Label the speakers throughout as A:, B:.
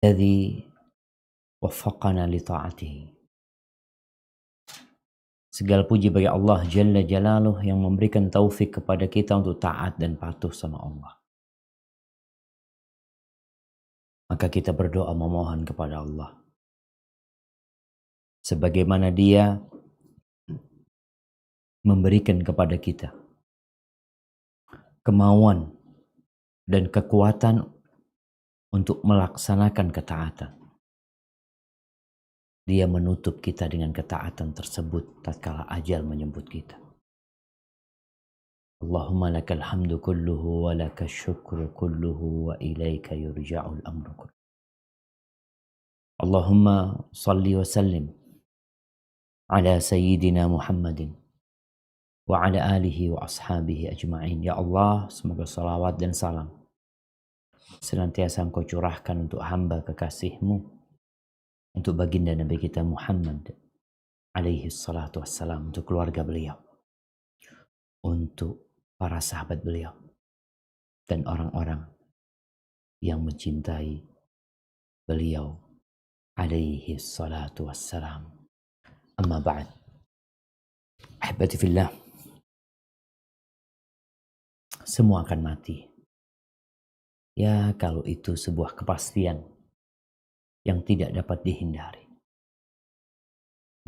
A: الذي وفقنا لطاعته. Segala puji bagi Allah Jalla Jalaluh yang memberikan taufik kepada kita untuk taat dan patuh sama Allah. Maka kita berdoa memohon kepada Allah, sebagaimana Dia memberikan kepada kita kemauan dan kekuatan untuk melaksanakan ketaatan. Dia menutup kita dengan ketaatan tersebut tatkala ajal menjemput kita. Allahumma lakal hamdu kulluhu wa lakal syukru kulluhu wa ilaika yurja'ul amru kulluhu. Allahumma salli wa sallim ala sayyidina Muhammadin wa ala alihi wa ashabihi ajma'in. Ya Allah, semoga salawat dan salam senantiasa Engkau curahkan untuk hamba kekasih-Mu, untuk baginda Nabi kita Muhammad alaihi salatu wassalam, untuk keluarga beliau, untuk para sahabat beliau, dan orang-orang yang mencintai beliau alaihi salatu wassalam. Amma ba'd. Ahibati fillah, semua akan mati. Ya, kalau itu sebuah kepastian yang tidak dapat dihindari.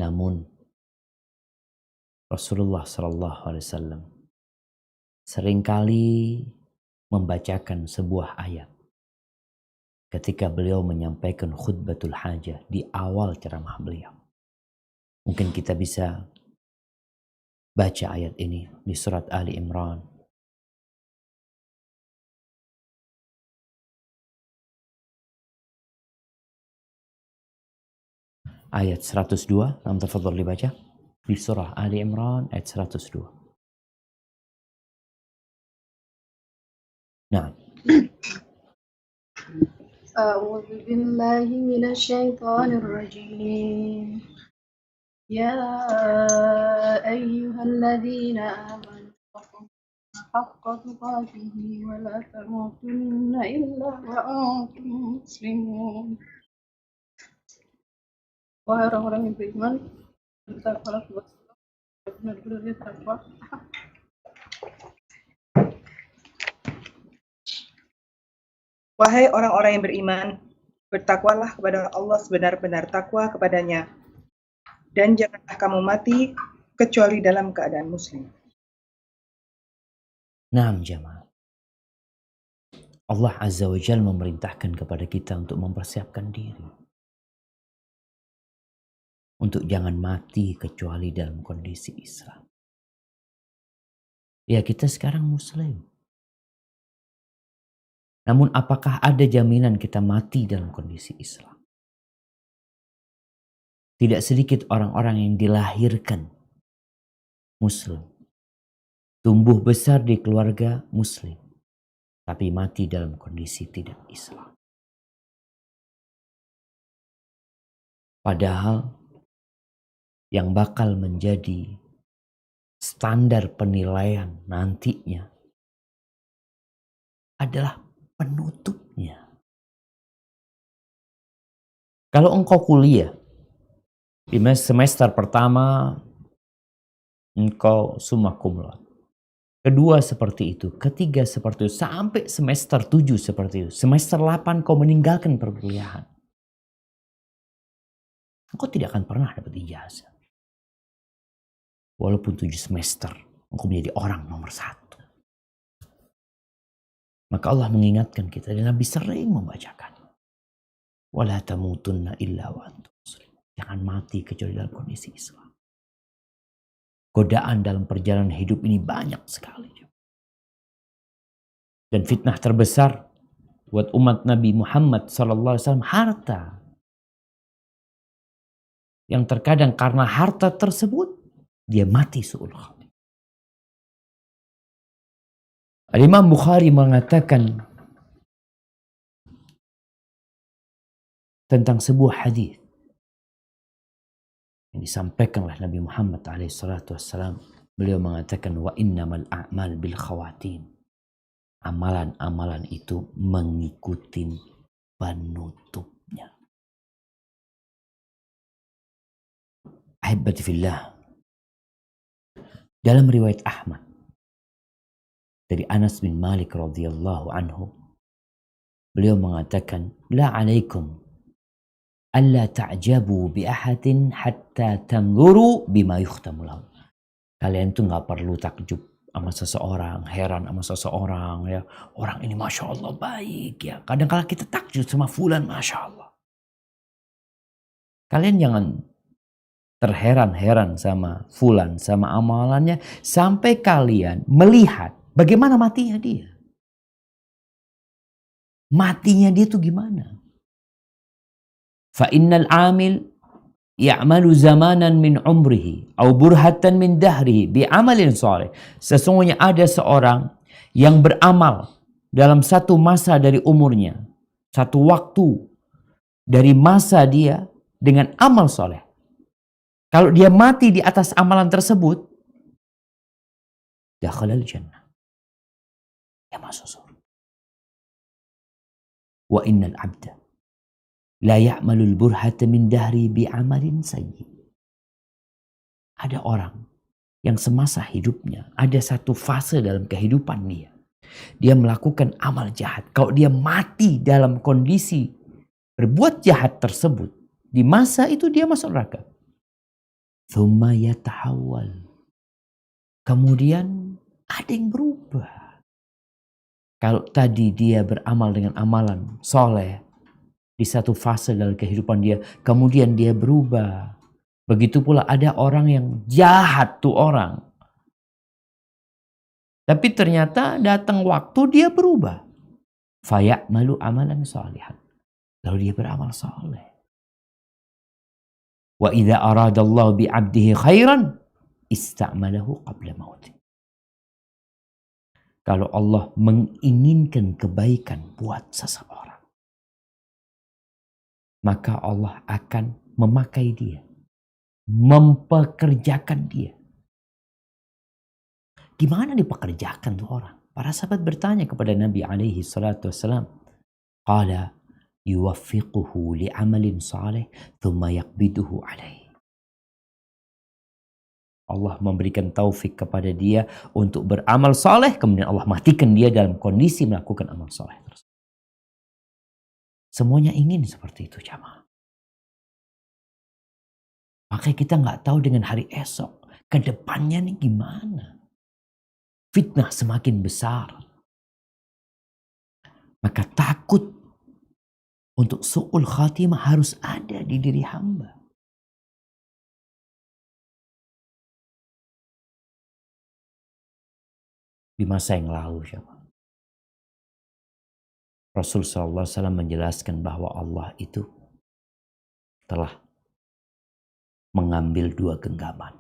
A: Namun Rasulullah SAW seringkali membacakan sebuah ayat ketika beliau menyampaikan khutbatul hajah di awal ceramah beliau. Mungkin kita bisa baca ayat ini di surat Ali Imran. Ayat 102, nam tafadhol dibaca. Di surah Ali Imran ayat 102. Nah.
B: A'udzu billahi minasy syaithanir rajim. Ya ayyuhalladzina amanu haqqa tuqatih wa la tamutunna illa wa antum muslimun. Wahai orang-orang yang beriman, bertakwalah benar-benar takwa.
C: Wahai orang-orang yang beriman, bertakwalah kepada Allah sebenar-benar takwa kepadanya, dan janganlah kamu mati kecuali dalam keadaan muslim.
A: Naam jamaah. Allah Azza wa Jalla memerintahkan kepada kita untuk mempersiapkan diri, untuk jangan mati kecuali dalam kondisi Islam. Ya, kita sekarang muslim. Namun apakah ada jaminan kita mati dalam kondisi Islam? Tidak sedikit orang-orang yang dilahirkan muslim, tumbuh besar di keluarga muslim, tapi mati dalam kondisi tidak Islam. Padahal yang bakal menjadi standar penilaian nantinya adalah penutupnya. Kalau engkau kuliah di semester pertama engkau summa cum laude, kedua seperti itu, ketiga seperti itu, sampai semester 7 seperti itu, semester 8 kau meninggalkan perkuliahan, engkau tidak akan pernah dapat ijazah. Walaupun 7 semester engkau menjadi orang nomor 1. Maka Allah mengingatkan kita, dan Nabi sering membacakan, wala tamutunna illa wa antum muslimun. Jangan mati kecuali dalam kondisi Islam. Godaan dalam perjalanan hidup ini banyak sekali. Dan fitnah terbesar buat umat Nabi Muhammad SAW, harta. Yang terkadang karena harta tersebut dia mati su'ul khatimah. Al-Imam Bukhari mengatakan tentang sebuah hadis yang disampaikan oleh Nabi Muhammad SAW. Beliau mengatakan, wa innamal a'mal bil khawatim. Amalan-amalan itu mengikuti penutup. Ahibati fillah, dalam riwayat Ahmad dari Anas bin Malik radhiyallahu anhu, beliau mengatakan, la alaikum alla ta'jabu bi ahadin hatta tanzuru bima yukhtamu lahu. Kalian tuh nggak perlu takjub sama seseorang, heran sama seseorang ya. Orang ini Masya Allah baik ya. Kadang-kadang kita takjub sama fulan Masya Allah. Kalian jangan terheran-heran sama fulan, sama amalannya, sampai kalian melihat bagaimana matinya dia. Matinya dia tuh gimana? Fa innal amil ya'malu zamanan min umrihi au burhatan min dahrihi bi amalin salih. Sesungguhnya ada seorang yang beramal dalam satu masa dari umurnya, satu waktu dari masa dia dengan amal soleh. Kalau dia mati di atas amalan tersebut, dakhalal jannah, dia masuk surga. Wa innal abda la ya'malul burhata min dahri bi amalin sayyi. Ada orang yang semasa hidupnya, ada satu fase dalam kehidupan dia melakukan amal jahat. Kalau dia mati dalam kondisi berbuat jahat tersebut, di masa itu dia masuk neraka. Thumma yatahawwal. Kemudian ada yang berubah. Kalau tadi dia beramal dengan amalan soleh di satu fase dalam kehidupan dia, kemudian dia berubah. Begitu pula ada orang yang jahat tuh orang. Tapi ternyata datang waktu dia berubah. Faya'malu amalan salihan. Lalu dia beramal soleh. Wa idza aradallahu bi 'abdihi khairan ista'malahu qabla mautih. Kalau Allah menginginkan kebaikan buat seseorang, maka Allah akan memakai dia, mempekerjakan dia. Gimana dipekerjakan tuh orang? Para sahabat bertanya kepada Nabi alaihi salatu wassalam. Qala yuwaffiquhu li'amalin salih thumma yaqbiduhu alaih. Allah memberikan taufik kepada dia untuk beramal saleh, kemudian Allah matikan dia dalam kondisi melakukan amal saleh tersebut. Semuanya ingin seperti itu jamaah. Makanya kita nggak tahu dengan hari esok, ke depannya nih gimana. Fitnah semakin besar. Maka takut untuk su'ul khatimah harus ada di diri hamba. Di masa yang lalu, Rasul SAW menjelaskan bahwa Allah itu telah mengambil 2 genggaman.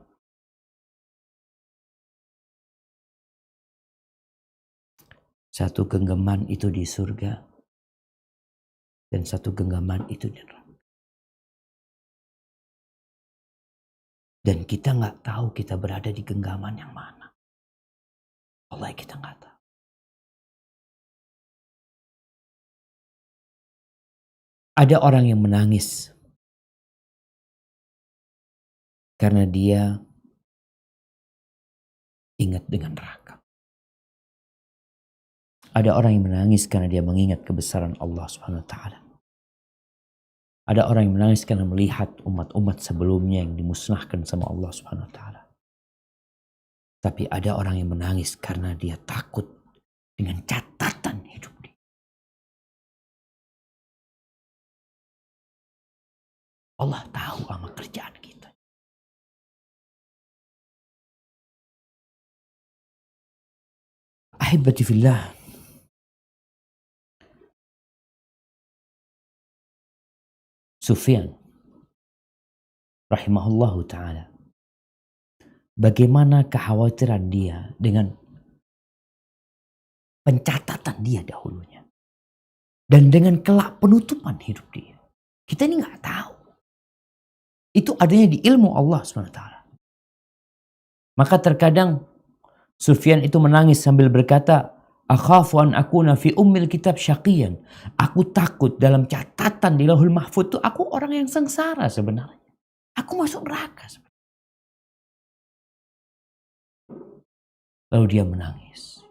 A: Satu genggaman itu di surga, dan satu genggaman itu di neraka. Dan kita nggak tahu kita berada di genggaman yang mana. Allah, kita nggak tahu. Ada orang yang menangis karena dia ingat dengan neraka. Ada orang yang menangis karena dia mengingat kebesaran Allah Subhanahu wa taala. Ada orang yang menangis karena melihat umat-umat sebelumnya yang dimusnahkan sama Allah Subhanahu wa taala. Tapi ada orang yang menangis karena dia takut dengan catatan hidup dia. Allah tahu sama kerjaan kita. Ahibati fillah. Sufyan rahimahullahu ta'ala, bagaimana kekhawatiran dia dengan pencatatan dia dahulunya dan dengan kelak penutupan hidup dia. Kita ini nggak tahu. Itu adanya di ilmu Allah SWT. Maka terkadang Sufyan itu menangis sambil berkata, akhafu an akuna fi ummil kitab syaqiyan. Aku takut dalam catatan di Lauhul Mahfuz itu aku orang yang sengsara sebenarnya. Aku masuk neraka. Lalu dia menangis.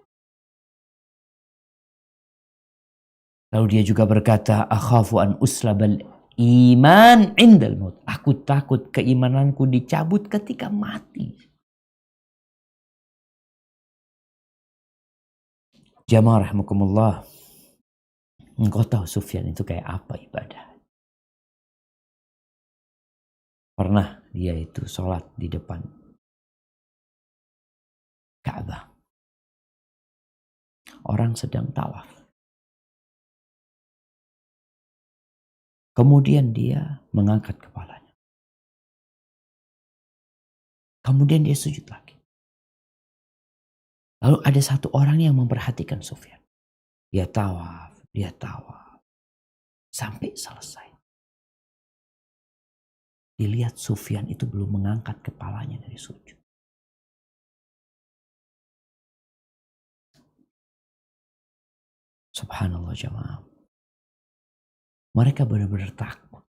A: Lalu dia juga berkata, akhafu an uslabal iman indal maut. Aku takut keimananku dicabut ketika mati. Jamaah rahimakumullah. Engkau tahu Sufyan itu kayak apa ibadah. Pernah dia itu sholat di depan Ka'bah. Orang sedang tawaf. Kemudian dia mengangkat kepalanya. Kemudian dia sujud lagi. Lalu ada satu orang yang memperhatikan Sufyan. Dia tawaf. Sampai selesai. Dilihat Sufyan itu belum mengangkat kepalanya dari sujud. Subhanallah jamaah. Mereka benar-benar takut.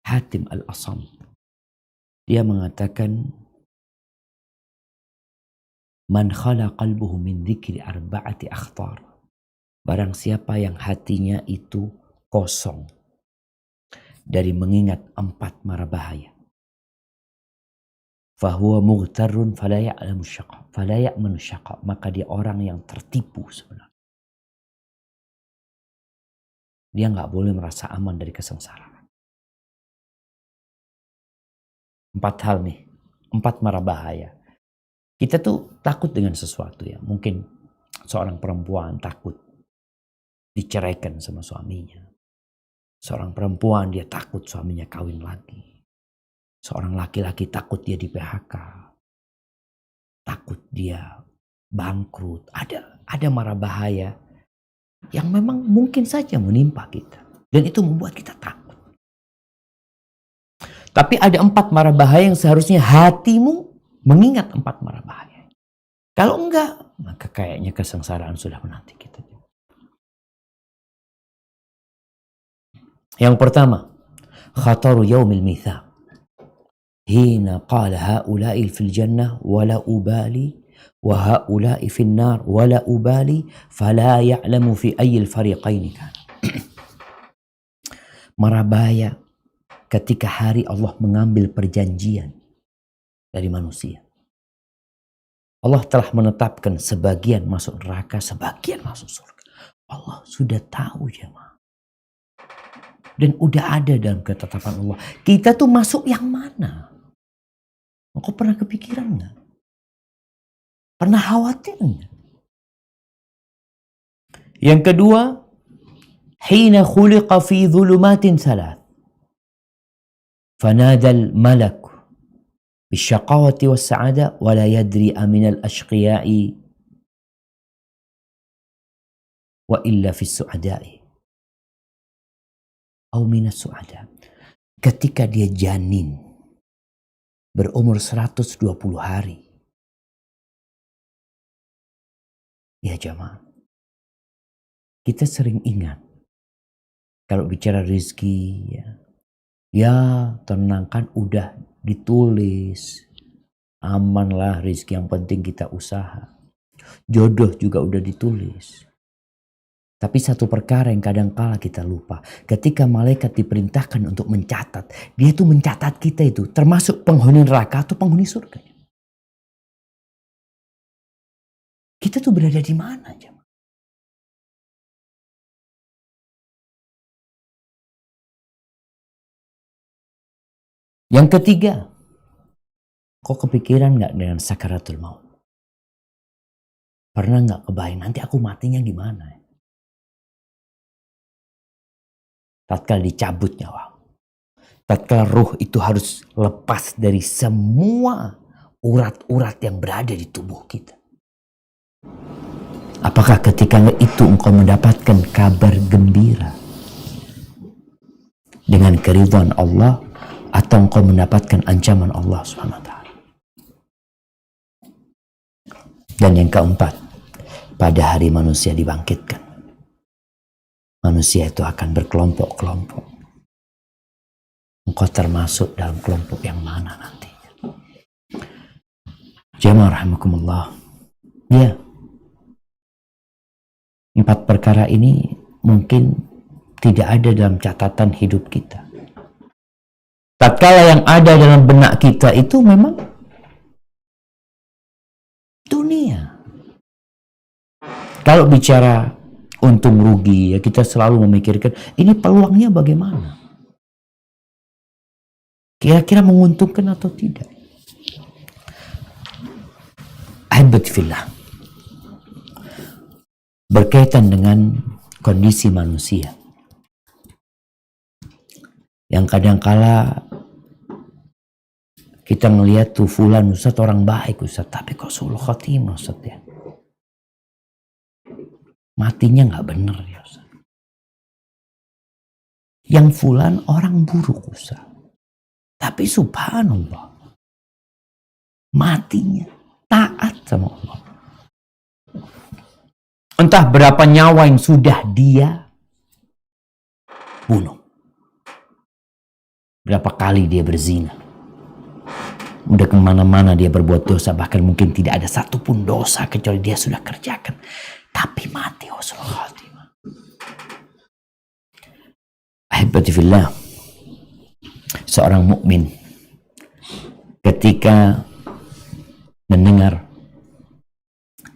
A: Hatim al-Asam. Dia mengatakan, man khala qalbuhu min dzikri arba'ati akhtar. Barang siapa yang hatinya itu kosong dari mengingat 4 mara bahaya. Fahuwa mughtarrun fala ya'lamu syaqa. Fala ya'manu syaqa. Maka dia orang yang tertipu sebenarnya. Dia gak boleh merasa aman dari kesengsaraan. 4 hal nih. 4 mara bahaya. Kita tuh takut dengan sesuatu ya. Mungkin seorang perempuan takut diceraikan sama suaminya. Seorang perempuan dia takut suaminya kawin lagi. Seorang laki-laki takut dia di PHK. Takut dia bangkrut. Ada mara bahaya yang memang mungkin saja menimpa kita. Dan itu membuat kita takut. Tapi ada 4 mara bahaya yang seharusnya hatimu mengingat 4 mara bahaya. Kalau enggak, maka kayaknya kesengsaraan sudah menanti kita. Yang pertama, khataru yaumil mitsaq. Hina qala haula'i fil jannah wala ubali wa haula'i fin nar wala ubali fala ya'lamu fi ayyil fariqaini kana. Mara bahaya ketika hari Allah mengambil perjanjian dari manusia. Allah telah menetapkan sebagian masuk neraka, sebagian masuk surga. Allah sudah tahu jemaah. Dan udah ada dalam ketetapan Allah. Kita tuh masuk yang mana? Engkau pernah kepikiran gak? Pernah khawatir gak? Yang kedua, hina khuliqa fi dhulumatin salat. Fanadal malak bisyaqawati wassa'ada wa la yadri aminal ashqiyai wa illa fi su'adai. Au minas su'ada. Ketika dia janin berumur 120 hari. Ya jamaah. Kita sering ingat kalau bicara rezeki ya tenang kan udah ditulis. Amanlah rezeki, yang penting kita usaha. Jodoh juga udah ditulis. Tapi satu perkara yang kadang kala kita lupa. Ketika malaikat diperintahkan untuk mencatat. Dia tuh mencatat kita itu. Termasuk penghuni neraka atau penghuni surga. Kita tuh berada di mana jemaah? Yang ketiga. Kok kepikiran gak dengan sakaratul maut? Pernah gak kebayang nanti aku matinya gimana? Tatkala dicabut nyawa. Tatkala ruh itu harus lepas dari semua urat-urat yang berada di tubuh kita. Apakah ketika itu engkau mendapatkan kabar gembira dengan keridhaan Allah, atau engkau mendapatkan ancaman Allah SWT? Dan yang keempat, pada hari manusia dibangkitkan. Manusia itu akan berkelompok-kelompok. Engkau termasuk dalam kelompok yang mana nantinya? Jamaah rahimakumullah. Ya, 4 perkara ini mungkin tidak ada dalam catatan hidup kita. Tatkala yang ada dalam benak kita itu memang dunia. Kalau bicara untung rugi, ya kita selalu memikirkan ini peluangnya bagaimana. Kira-kira menguntungkan atau tidak. Ahibbat fillah. Berkaitan dengan kondisi manusia. Yang kadangkala kita ngelihat tuh fulan Ustaz orang baik Ustaz, tapi kok suul khotimah Ustaz ya. Matinya nggak bener ya Ustaz. Yang fulan orang buruk Ustaz. Tapi subhanallah. Matinya taat sama Allah. Entah berapa nyawa yang sudah dia bunuh. Berapa kali dia berzina. Udah kemana-mana dia berbuat dosa. Bahkan mungkin tidak ada satupun dosa kecuali dia sudah kerjakan. Tapi mati husnul khatimah. Ahibati fillah. Seorang mukmin ketika mendengar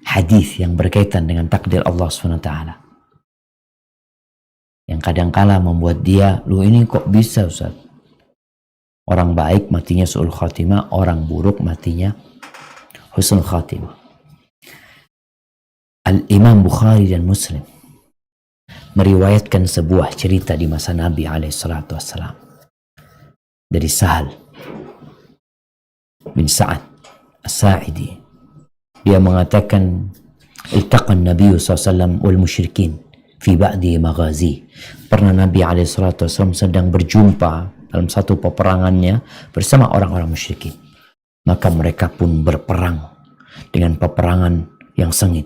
A: hadis yang berkaitan dengan takdir Allah SWT, yang kadangkala membuat dia, lu ini kok bisa Ustaz? Orang baik matinya su'ul khatimah, orang buruk matinya husnul khatimah. Al-Imam Bukhari dan Muslim meriwayatkan sebuah cerita di masa Nabi SAW dari Sahal bin Sa'ad As-Sa'idi. Dia mengatakan iltaqan Nabi SAW wal musyrikin fi ba'di maghazi. Pernah Nabi SAW sedang berjumpa dalam satu peperangannya bersama orang-orang musyrikin. Maka mereka pun berperang dengan peperangan yang sengit.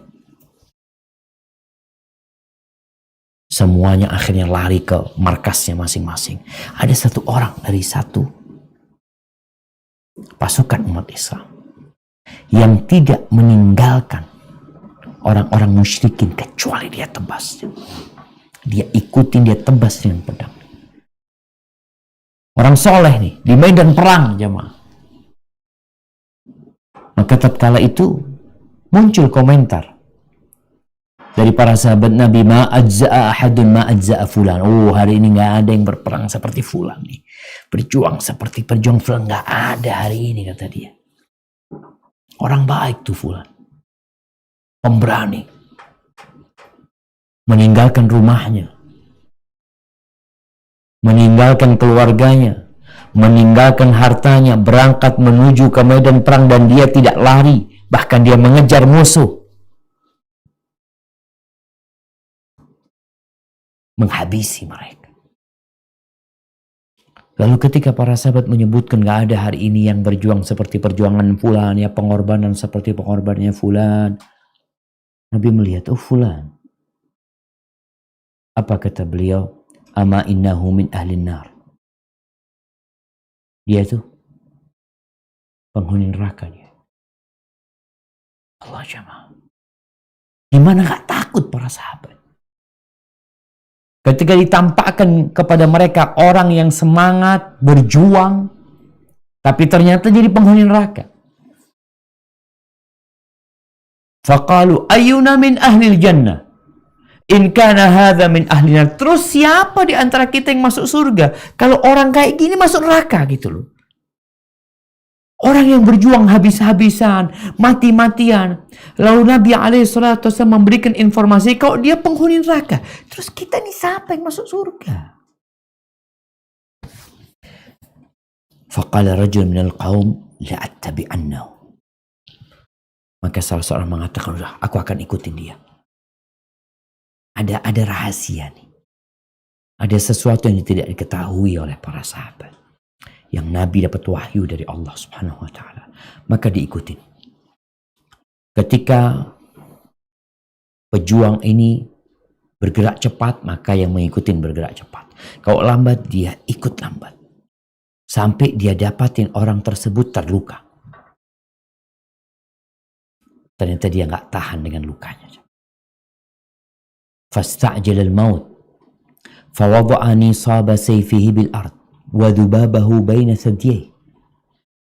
A: Semuanya akhirnya lari ke markasnya masing-masing. Ada satu orang dari satu pasukan umat Islam yang tidak meninggalkan orang-orang musyrikin kecuali dia tebas. Dia ikutin, dia tebas dengan pedang. Orang soleh nih di medan perang jemaah. Maka tatkala itu muncul komentar dari para sahabat Nabi, ma ajza'a ahadun ma ajza'a fulan. Oh, hari ini nggak ada yang berperang seperti fulan nih. Berjuang seperti perjuang fulan nggak ada hari ini, kata dia. Orang baik tuh fulan. Pemberani. Meninggalkan rumahnya. Meninggalkan keluarganya. Meninggalkan hartanya. Berangkat menuju ke medan perang dan dia tidak lari. Bahkan dia mengejar musuh. Menghabisi mereka. Lalu ketika para sahabat menyebutkan gak ada hari ini yang berjuang seperti perjuangan fulan, ya pengorbanan seperti pengorbanannya fulan. Nabi melihat, oh fulan. Apa kata beliau? Ama innahu min ahlin nar. Dia itu penghuni neraka dia. Allah jamaah. Gimana gak takut para sahabat? Ketika ditampakkan kepada mereka orang yang semangat, berjuang, tapi ternyata jadi penghuni neraka. Faqalu ayyuna min ahlil jannah. In kana hadha min ahlina. Terus siapa di antara kita yang masuk surga? Kalau orang kayak gini masuk neraka gitu loh. Orang yang berjuang habis-habisan, mati-matian. Lalu Nabi SAW memberikan informasi kalau dia penghuni neraka. Terus kita nih siapa yang masuk surga? Faqala rajul minal qaum la'attabi'annahu. Maka salah seorang mengatakan, udah aku akan ikutin dia. Ada rahasia nih. Ada sesuatu yang tidak diketahui oleh para sahabat. Yang Nabi dapat wahyu dari Allah Subhanahu wa taala, maka diikutin. Ketika pejuang ini bergerak cepat, maka yang mengikutin bergerak cepat. Kalau lambat, dia ikut lambat. Sampai dia dapatin orang tersebut terluka. Ternyata dia nggak tahan dengan lukanya. Fasta'jal al-maut fawada'a nisaba sayfihi bil ard wa dhubabahu baina thadiyai.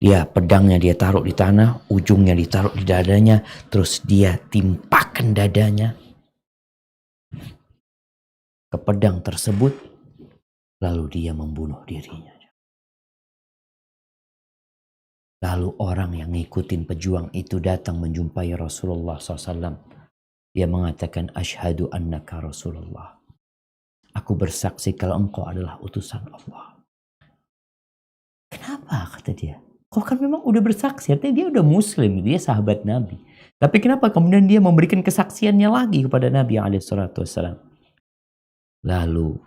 A: Dia pedangnya dia taruh di tanah, ujungnya ditaruh di dadanya, terus dia timpakan dadanya ke pedang tersebut, lalu dia membunuh dirinya. Lalu orang yang ngikutin pejuang itu datang menjumpai Rasulullah SAW. Dia mengatakan, asyhadu annaka Rasulullah. Aku bersaksi kalau engkau adalah utusan Allah. Kenapa, kata dia? Kok kan memang udah bersaksi, artinya dia udah muslim, dia sahabat Nabi. Tapi kenapa kemudian dia memberikan kesaksiannya lagi kepada Nabi SAW? Lalu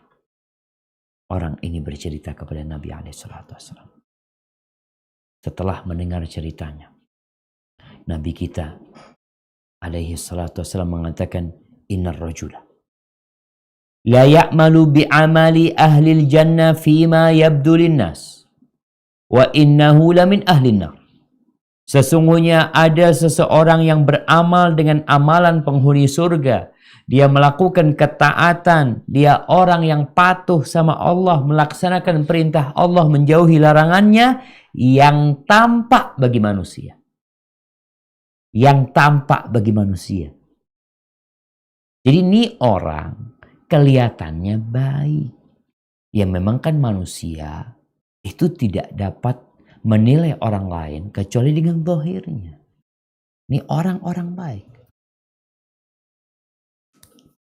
A: orang ini bercerita kepada Nabi SAW. Setelah mendengar ceritanya, Nabi kita SAW mengatakan, innar rajula la ya'malu bi'amali ahlil jannah fima yabdu linnas wa innahu lamin ahlin nar. Sesungguhnya ada seseorang yang beramal dengan amalan penghuni surga. Dia melakukan ketaatan, dia orang yang patuh sama Allah, melaksanakan perintah Allah, menjauhi larangannya, yang tampak bagi manusia. Yang tampak bagi manusia. Jadi ini orang kelihatannya baik. Ya memang kan manusia itu tidak dapat menilai orang lain kecuali dengan zahirnya. Ini orang-orang baik.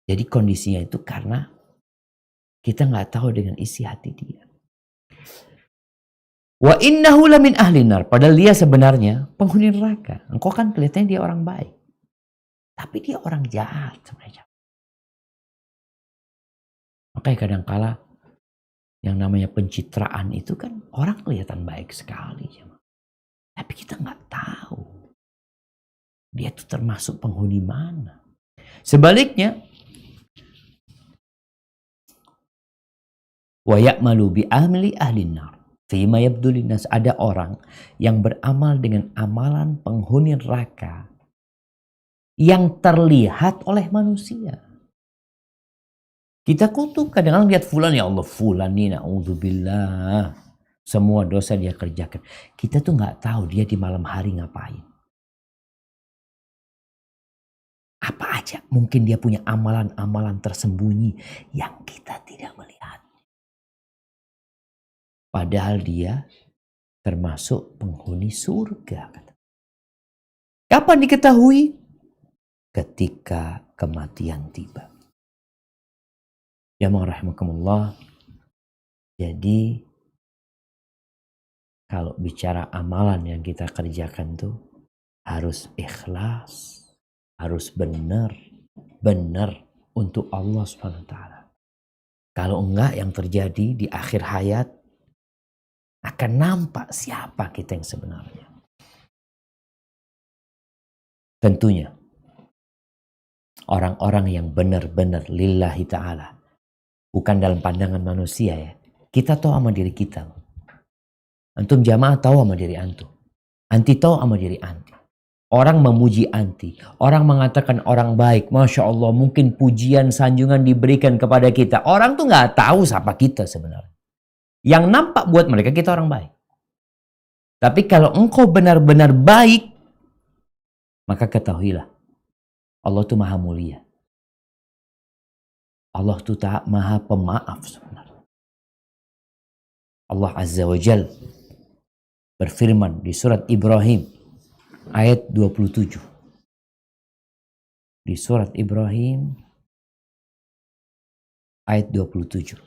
A: Jadi kondisinya itu karena kita nggak tahu dengan isi hati dia. Wa innahu lamin ahli nar. Padahal dia sebenarnya penghuni neraka. Engkau kan kelihatannya dia orang baik. Tapi dia orang jahat sebenarnya. Makanya kadangkala yang namanya pencitraan itu kan orang kelihatan baik sekali. Tapi kita nggak tahu dia itu termasuk penghuni mana. Sebaliknya, wa ya'malu bi amali ahli nar fima yabdu linnas. Ada orang yang beramal dengan amalan penghuni neraka yang terlihat oleh manusia. Kita kutuk kadang-kadang lihat fulan, ya Allah fulan nih na'udzubillah, semua dosa dia kerjakan. Kita tuh nggak tahu dia di malam hari ngapain. Apa aja mungkin dia punya amalan-amalan tersembunyi yang kita tidak melihat. Padahal dia termasuk penghuni surga. Kapan diketahui? Ketika kematian tiba. Ya rahimakumullah. Jadi kalau bicara amalan yang kita kerjakan tuh harus ikhlas, harus benar untuk Allah Subhanahu wa taala. Kalau enggak, yang terjadi di akhir hayat akan nampak siapa kita yang sebenarnya. Tentunya orang-orang yang benar-benar lillahi ta'ala, bukan dalam pandangan manusia ya. Kita tahu sama diri kita. Antum jamaah tahu sama diri antum. Anti tahu sama diri anti. Orang memuji anti. Orang mengatakan orang baik. Masya Allah, mungkin pujian sanjungan diberikan kepada kita. Orang tuh gak tahu siapa kita sebenarnya. Yang nampak buat mereka kita orang baik. Tapi kalau engkau benar-benar baik, maka ketahuilah Allah tuh maha mulia. Allah tuh maha pemaaf sebenarnya. Allah Azza wa Jal berfirman di surat Ibrahim ayat 27. Di surat Ibrahim ayat 27.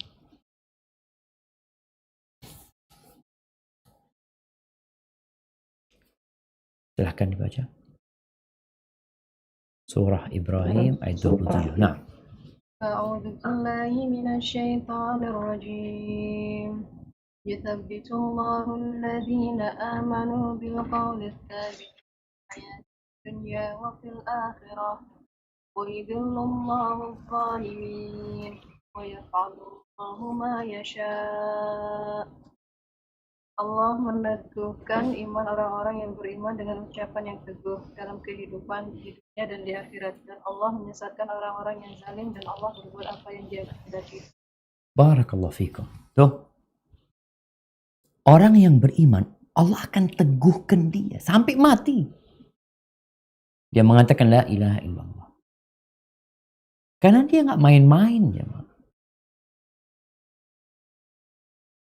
A: Silahkan dibaca. Surah Ibrahim ayat 27. Nah.
B: أعوذ بالله من الشيطان الرجيم يثبت الله الذين آمنوا بالقول الثابت في الحياة الدنيا وفي الآخرة ويذل الله الظالمين ويفعل الله ما يشاء Allah meneguhkan iman orang-orang yang beriman dengan ucapan yang teguh dalam kehidupan hidupnya dan di akhirat. Dan Allah menyesatkan orang-orang yang zalim dan Allah berbuat apa yang Dia kehendaki.
A: Barakallahu fikum. Tuh. Orang yang beriman, Allah akan teguhkan dia sampai mati. Dia mengatakan la ilaha illallah. Karena dia nggak main-main, jemaah.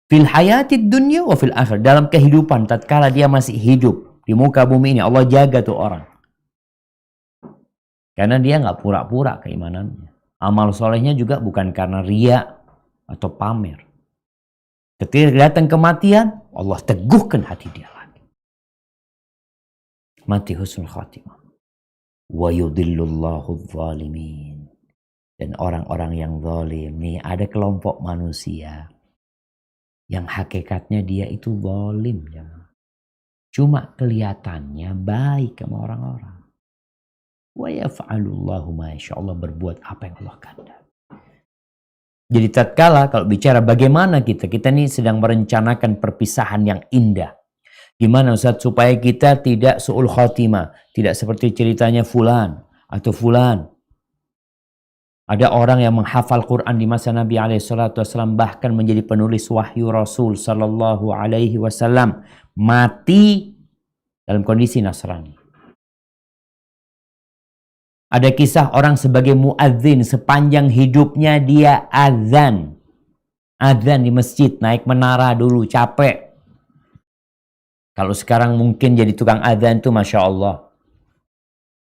A: Fil hayatid dunya wa fil akhir. Dalam kehidupan tatkala dia masih hidup di muka bumi ini, Allah jaga tuh orang. Karena dia nggak pura-pura keimanannya. Amal solehnya juga bukan karena riya atau pamer. Ketika datang kematian, Allah teguhkan hati dia lagi. Mati husnul khatimah. Wa yudhillullahu zalimin. Dan orang-orang yang zalim nih, ada kelompok manusia yang hakikatnya dia itu zalim. Cuma kelihatannya baik sama orang-orang. Wa yaf'alullahu ma yasha. Allah berbuat apa yang Allah kehendaki. Jadi tatkala kalau bicara bagaimana kita ini sedang merencanakan perpisahan yang indah. Gimana Ustaz supaya kita tidak su'ul khatimah, tidak seperti ceritanya fulan atau fulan. Ada orang yang menghafal Quran di masa Nabi SAW, bahkan menjadi penulis wahyu Rasul Sallallahu Alaihi Wasallam, mati dalam kondisi Nasrani. Ada kisah orang sebagai muadzin, sepanjang hidupnya dia azan. Azan di masjid, naik menara dulu, capek. Kalau sekarang mungkin jadi tukang azan tuh Masya Allah.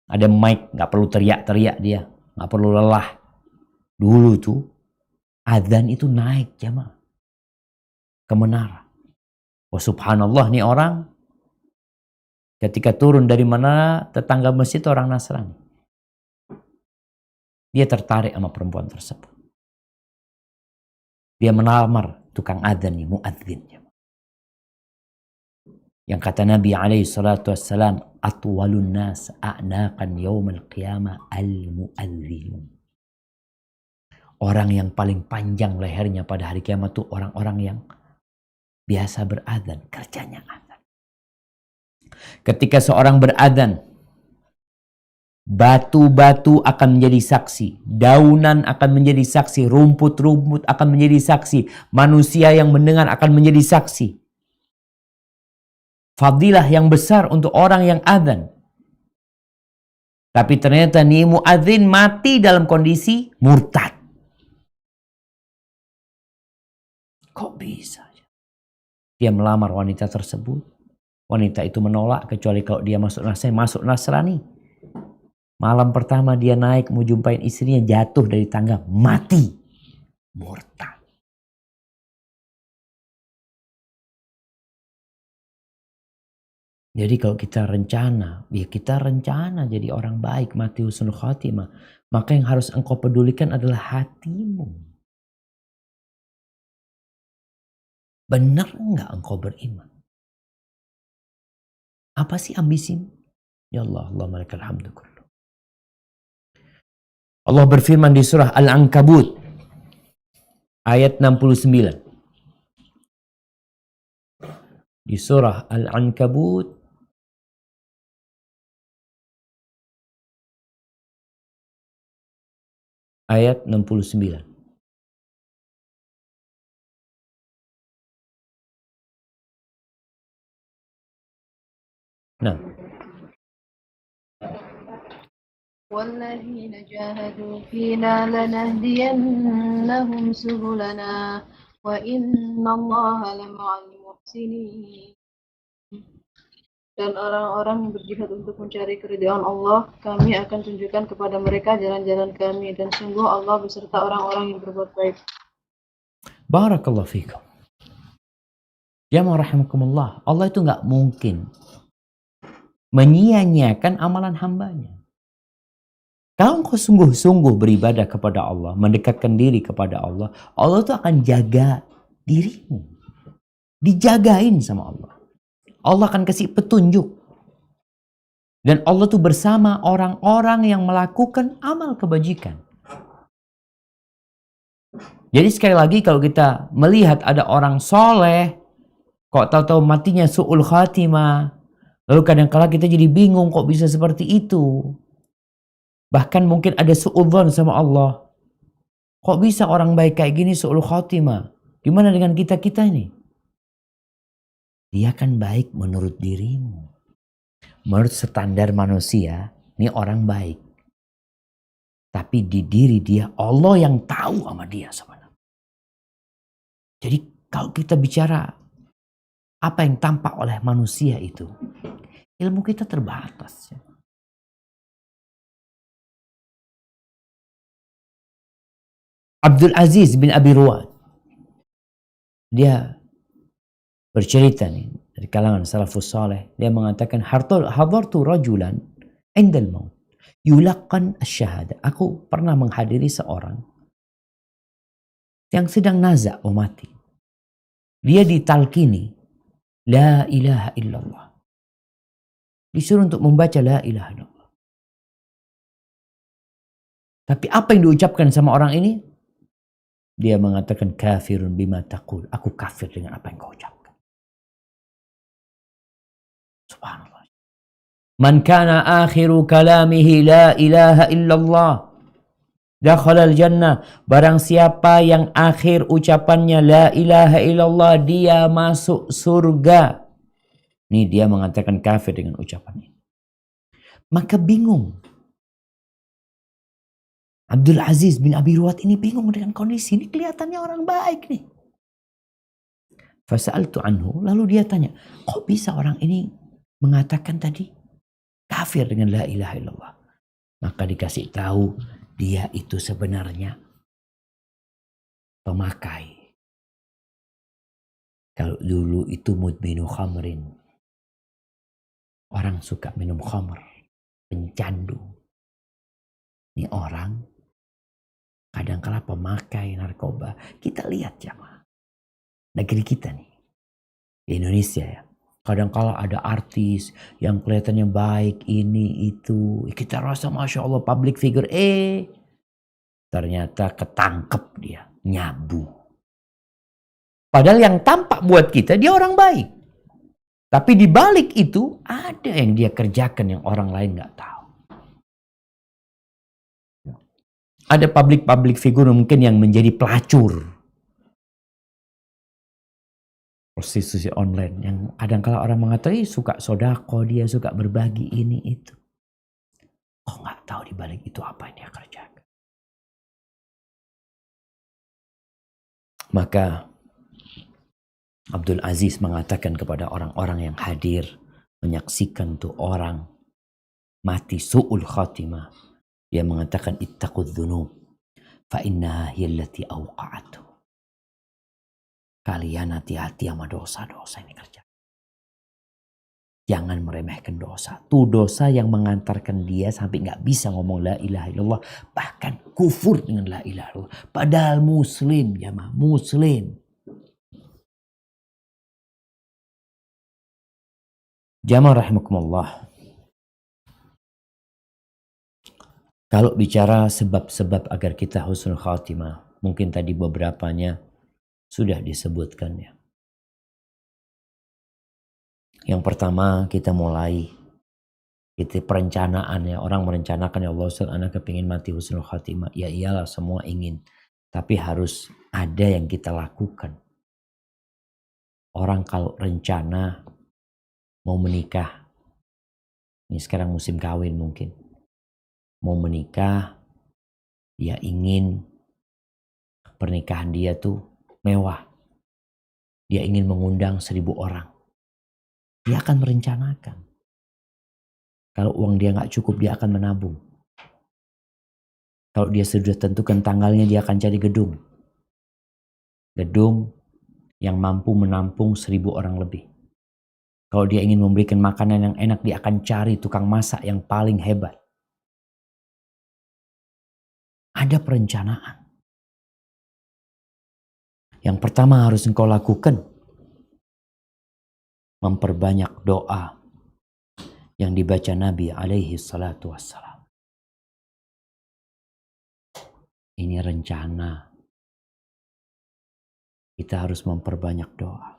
A: Ada mic, gak perlu teriak-teriak dia, gak perlu lelah. Dulu tuh azan itu naik jamaah ke menara. Wah subhanallah nih orang ketika turun dari menara, tetangga masjid orang Nasrani. Dia tertarik sama perempuan tersebut. Dia melamar tukang adzan nih, muadzin. Yang kata Nabi SAW, atwalun nas a'naqan yawmal qiyamah al-muadzin. Orang yang paling panjang lehernya pada hari kiamat itu orang-orang yang biasa beradzan, kerjanya adzan. Ketika seorang beradzan, batu-batu akan menjadi saksi, daunan akan menjadi saksi, rumput-rumput akan menjadi saksi, manusia yang mendengar akan menjadi saksi. Fadilah yang besar untuk orang yang adzan. Tapi ternyata nih muadzin mati dalam kondisi murtad. Kok bisa? Dia melamar wanita tersebut. Wanita itu menolak kecuali kalau dia masuk Nasrani. Malam pertama dia naik mau jumpain istrinya, jatuh dari tangga, mati. Murtad. Jadi kalau kita rencana, ya kita rencana jadi orang baik, mati husnul khatimah. Maka yang harus engkau pedulikan adalah hatimu. Benar enggak engkau beriman? Apa sih ambisimu? Ya Allah, Allahumma lakal hamdu kullu. Allah berfirman di surah Al-Ankabut ayat 69. Di surah Al-Ankabut ayat 69. Nah.
B: وَالَّذِينَ جَاهَدُوا فِينَا لَنَهْدِيَنَّهُمْ سُبُلَنَا وَإِنَّ اللَّهَ لَمَعَ الْمُحْسِنِينَ. Dan orang-orang yang berjihad untuk mencari keridhaan Allah, kami akan tunjukkan kepada mereka jalan-jalan kami, dan sungguh Allah beserta orang-orang yang berbuat baik.
A: Barakallahu fikum. Ya rahimakumullah. Allah itu nggak mungkin menyia-nyiakan amalan hambanya. Kalau engkau sungguh-sungguh beribadah kepada Allah, mendekatkan diri kepada Allah, Allah itu akan jaga dirimu. Dijagain sama Allah. Allah akan kasih petunjuk. Dan Allah itu bersama orang-orang yang melakukan amal kebajikan. Jadi sekali lagi kalau kita melihat ada orang soleh, Kok tahu-tahu matinya su'ul khatimah. Lalu kadang-kala kita jadi bingung kok bisa seperti itu. Bahkan mungkin ada su'udzon sama Allah. Kok bisa orang baik kayak gini su'ul khatimah? Gimana dengan kita-kita ini? Dia kan baik menurut dirimu. Menurut standar manusia, ini orang baik. Tapi di diri dia, Allah yang tahu sama dia sebenarnya. Jadi kalau kita bicara apa yang tampak oleh manusia itu, ilmu kita terbatas. Abdul Aziz bin Abi Ruwad, dia bercerita nih dari kalangan salafus saleh. Dia mengatakan, hadartu rajulan indal maut yulaqan asyhadah. Aku pernah menghadiri seorang yang sedang nazak mau mati. Dia ditalkini la ilaha illallah. Disuruh untuk membaca la ilaha illallah. Tapi apa yang diucapkan sama orang ini? Dia mengatakan kafirun bima taqul. Aku kafir dengan apa yang kau ucapkan. Subhanallah. Man kana akhiru kalamihi la ilaha illallah dakhalal jannah. Barang siapa yang akhir ucapannya la ilaha illallah, dia masuk surga. Ini dia mengatakan kafir dengan ucapan ini. Maka bingung. Abdul Aziz bin Abi Ruwad ini bingung dengan kondisi ini. Kelihatannya orang baik nih. Fasa'altu anhu. Lalu dia tanya, kok bisa orang ini mengatakan tadi kafir dengan la ilaha illallah? Maka dikasih tahu, dia itu sebenarnya pemakai. Kalau dulu itu mudminu khamrin. Orang suka minum khamr, pencandu. Ini orang kadang-kala pemakai narkoba. Kita lihat jamaah. Negeri kita nih, di Indonesia ya. Kadang-kala ada artis yang kelihatannya baik, ini, itu. Kita rasa Masya Allah public figure. Ternyata ketangkep dia, nyabu. Padahal yang tampak buat kita, dia orang baik. Tapi di balik itu ada yang dia kerjakan yang orang lain nggak tahu. Ada public figure mungkin yang menjadi pelacur prostitusi online yang kadang-kala orang mengatakan suka sodako, dia suka berbagi ini itu. Oh nggak tahu di balik itu apa yang dia kerjakan. Maka Abdul Aziz mengatakan kepada orang-orang yang hadir menyaksikan tuh orang mati su'ul khatimah. Dia mengatakan ittaqudz dzunub fa innaha hiyallati awqa'atu. Kalian hati-hati sama dosa-dosa ini kerja. Jangan meremehkan dosa. Tuh dosa yang mengantarkan dia sampai nggak bisa ngomong la ilaha illallah, bahkan kufur dengan la ilaha illallah. Padahal muslim, jamaah, muslim. Jamaah rahimakumullah. Kalau bicara sebab-sebab agar kita husnul khatimah, mungkin tadi beberapanya sudah disebutkan ya. Yang pertama kita mulai itu perencanaan ya. Orang merencanakan ya Allah Ustaz, anak kepingin mati husnul khatimah. Ya iyalah semua ingin. Tapi harus ada yang kita lakukan. Orang kalau rencana mau menikah. Ini sekarang musim kawin mungkin. Mau menikah. Dia ingin pernikahan dia tuh mewah. Dia ingin mengundang 1.000 orang. Dia akan merencanakan. Kalau uang dia gak cukup, dia akan menabung. Kalau dia sudah tentukan tanggalnya, dia akan cari gedung. Gedung yang mampu menampung 1.000 orang lebih. Kalau dia ingin memberikan makanan yang enak, dia akan cari tukang masak yang paling hebat. Ada perencanaan. Yang pertama harus engkau lakukan, memperbanyak doa yang dibaca Nabi alaihi salatu wassalam. Ini rencana. Kita harus memperbanyak doa.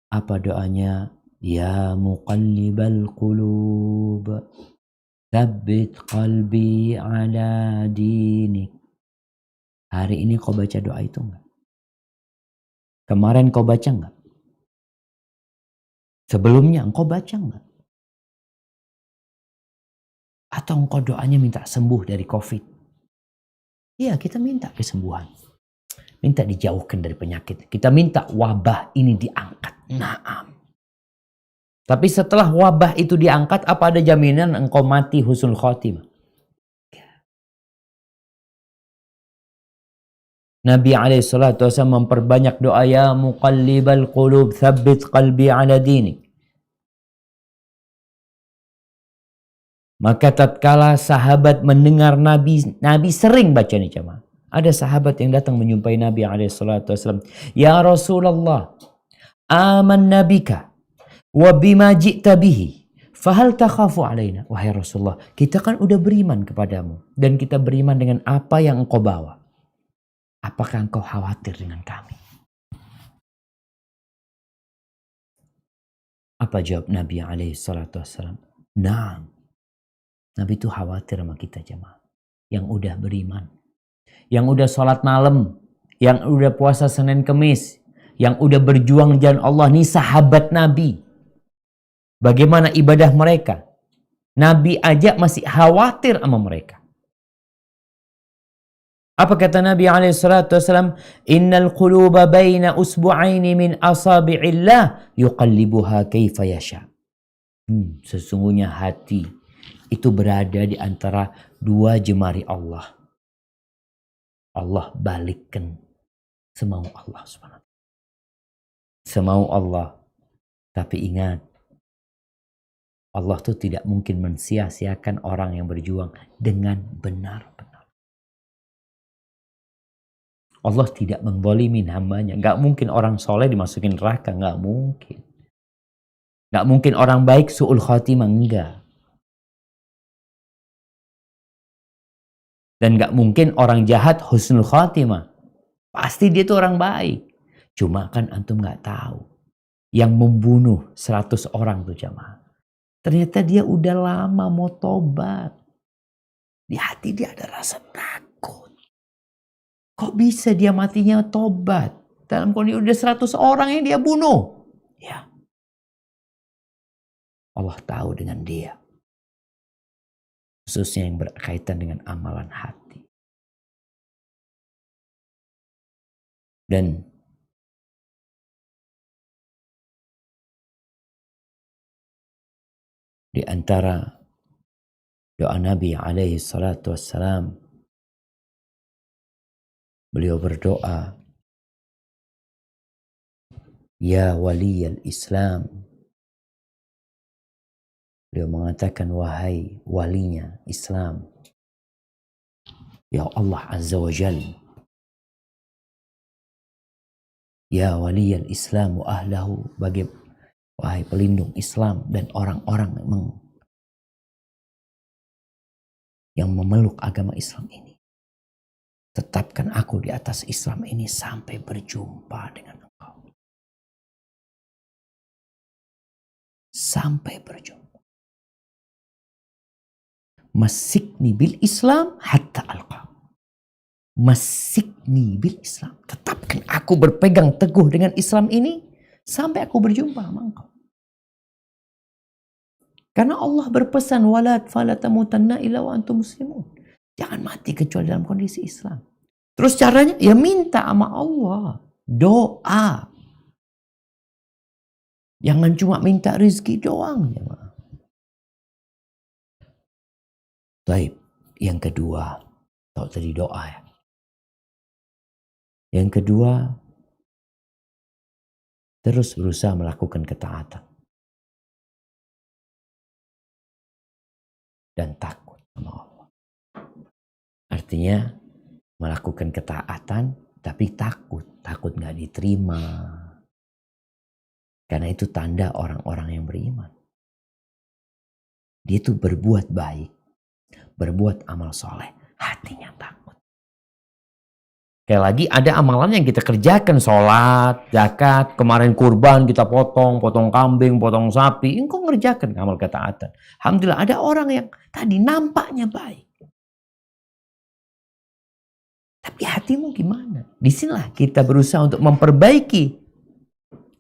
A: Apa doanya? Ya muqallibal qulub, tsabbit qalbi ala dinik. Hari ini kau baca doa itu enggak? Kemarin kau baca enggak? Sebelumnya engkau baca enggak? Atau engkau doanya minta sembuh dari COVID? Iya, kita minta kesembuhan. Minta dijauhkan dari penyakit. Kita minta wabah ini diangkat. Naam. Tapi setelah wabah itu diangkat, apa ada jaminan engkau mati husnul khotimah? Nabi SAW memperbanyak doa, ya muqallibal qulub, tsabbit qalbi ala dinik. Maka tatkala sahabat mendengar Nabi sering baca ini jemaah. Ada sahabat yang datang menjumpai Nabi SAW. Ya Rasulullah, amanna bika wa bima ji'ta bihi, fahal takhafu alaina. Wahai Rasulullah, kita kan udah beriman kepadamu dan kita beriman dengan apa yang engkau bawa. Apakah engkau khawatir dengan kami? Apa jawab Nabi SAW? Nah, Nabi itu khawatir sama kita jemaah. Yang udah beriman, yang udah sholat malam, yang udah puasa Senin Kemis, yang udah berjuang jalan Allah. Nih sahabat Nabi. Bagaimana ibadah mereka? Nabi aja masih khawatir sama mereka. Apa kata Nabi SAW? Innal quluba baina usbu'aini min asabi'illah yuqallibuha kaifa yasha. Sesungguhnya hati itu berada di antara dua jemari Allah. Allah balikkan semau Allah subhanahu. Semau Allah. Tapi ingat, Allah tuh tidak mungkin mensia-siakan orang yang berjuang dengan benar-benar. Allah tidak menzalimin hambanya. Gak mungkin orang soleh dimasukin neraka. Gak mungkin. Gak mungkin orang baik su'ul khatimah. Enggak. Dan gak mungkin orang jahat husnul khatimah. Pasti dia tuh orang baik. Cuma kan antum gak tahu. Yang membunuh 100 orang tuh jamaah. Ternyata dia udah lama mau tobat. Di hati dia ada rasa takut. Kok bisa dia matinya tobat? Dalam kondisi udah 100 orang yang dia bunuh. Ya. Allah tahu dengan dia. Khususnya yang berkaitan dengan amalan hati. Dan di antara doa Nabi SAW, beliau berdoa, ya waliyal Islam. Beliau mengatakan, wahai walinya Islam, ya Allah Azza wa Jal, ya waliyal Islam wa ahlahu, wahai pelindung Islam dan orang-orang yang memeluk agama Islam ini. Tetapkan aku di atas Islam ini sampai berjumpa dengan engkau. Sampai berjumpa. Masikni bil Islam hatta alqa. Masikni bil Islam. Tetapkan aku berpegang teguh dengan Islam ini sampai aku berjumpa sama engkau. Karena Allah berpesan, wala tamutanna illa wa antum muslimun. Jangan mati kecuali dalam kondisi Islam. Terus caranya, ya minta sama Allah. Doa. Jangan cuma minta rezeki doang. Ya. Baik, yang kedua. Tahu tadi doa ya. Yang kedua, terus berusaha melakukan ketaatan. Dan takut sama Allah. Artinya, melakukan ketaatan tapi takut gak diterima. Karena itu tanda orang-orang yang beriman. Dia tuh berbuat baik, berbuat amal soleh, hatinya takut. Kayak lagi ada amalan yang kita kerjakan, sholat, zakat, kemarin kurban kita potong kambing, potong sapi, engkau ngerjakan amal ketaatan. Alhamdulillah ada orang yang tadi nampaknya baik. Tapi hatimu gimana? Disinilah kita berusaha untuk memperbaiki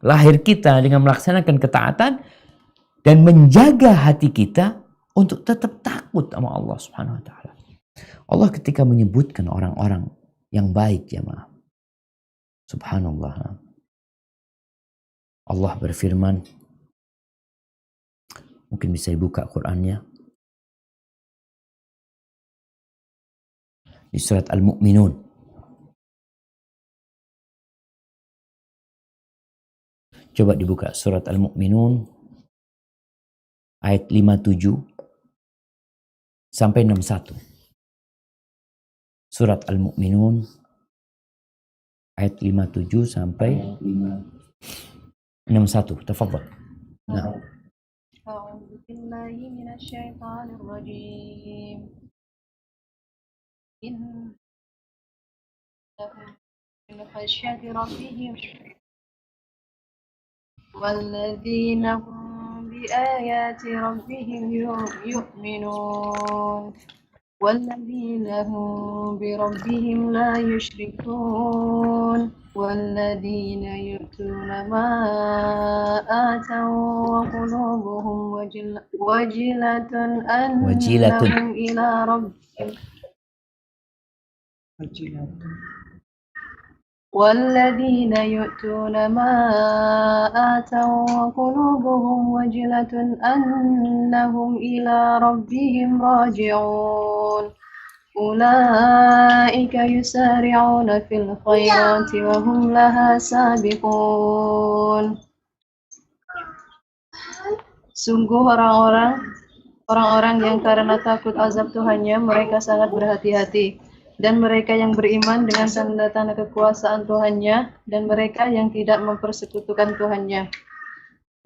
A: lahir kita dengan melaksanakan ketaatan dan menjaga hati kita untuk tetap takut sama Allah Subhanahu wa taala. Allah ketika menyebutkan orang-orang yang baik, jemaah. Subhanallah. Allah berfirman, mungkin bisa dibuka Qur'annya, di surat Al-Mu'minun. Coba dibuka surat Al-Mu'minun ayat 57 sampai 61. Surat Al-Mu'minun ayat 57 sampai 61. Tafadhal. Nah.
B: A'udzu billahi minasyaitonir rajim. Innahum min khasyati rabbihim walladzina hum biayati rabbihim yu'minun. والذين هم بربهم لا يشركون والذين يؤتون ما آتوا وقلوبهم وجلة أنهم إلى ربهم والذين يؤتون ما آتوا وقلوبهم وجلة أنهم إلى ربهم راجعون أولئك يسارعون في الخيرات وهم لها سابقون. Sungguh orang-orang yang karena takut azab Tuhannya mereka sangat berhati-hati, dan mereka yang beriman dengan tanda-tanda kekuasaan Tuhannya, dan mereka yang tidak mempersekutukan Tuhannya,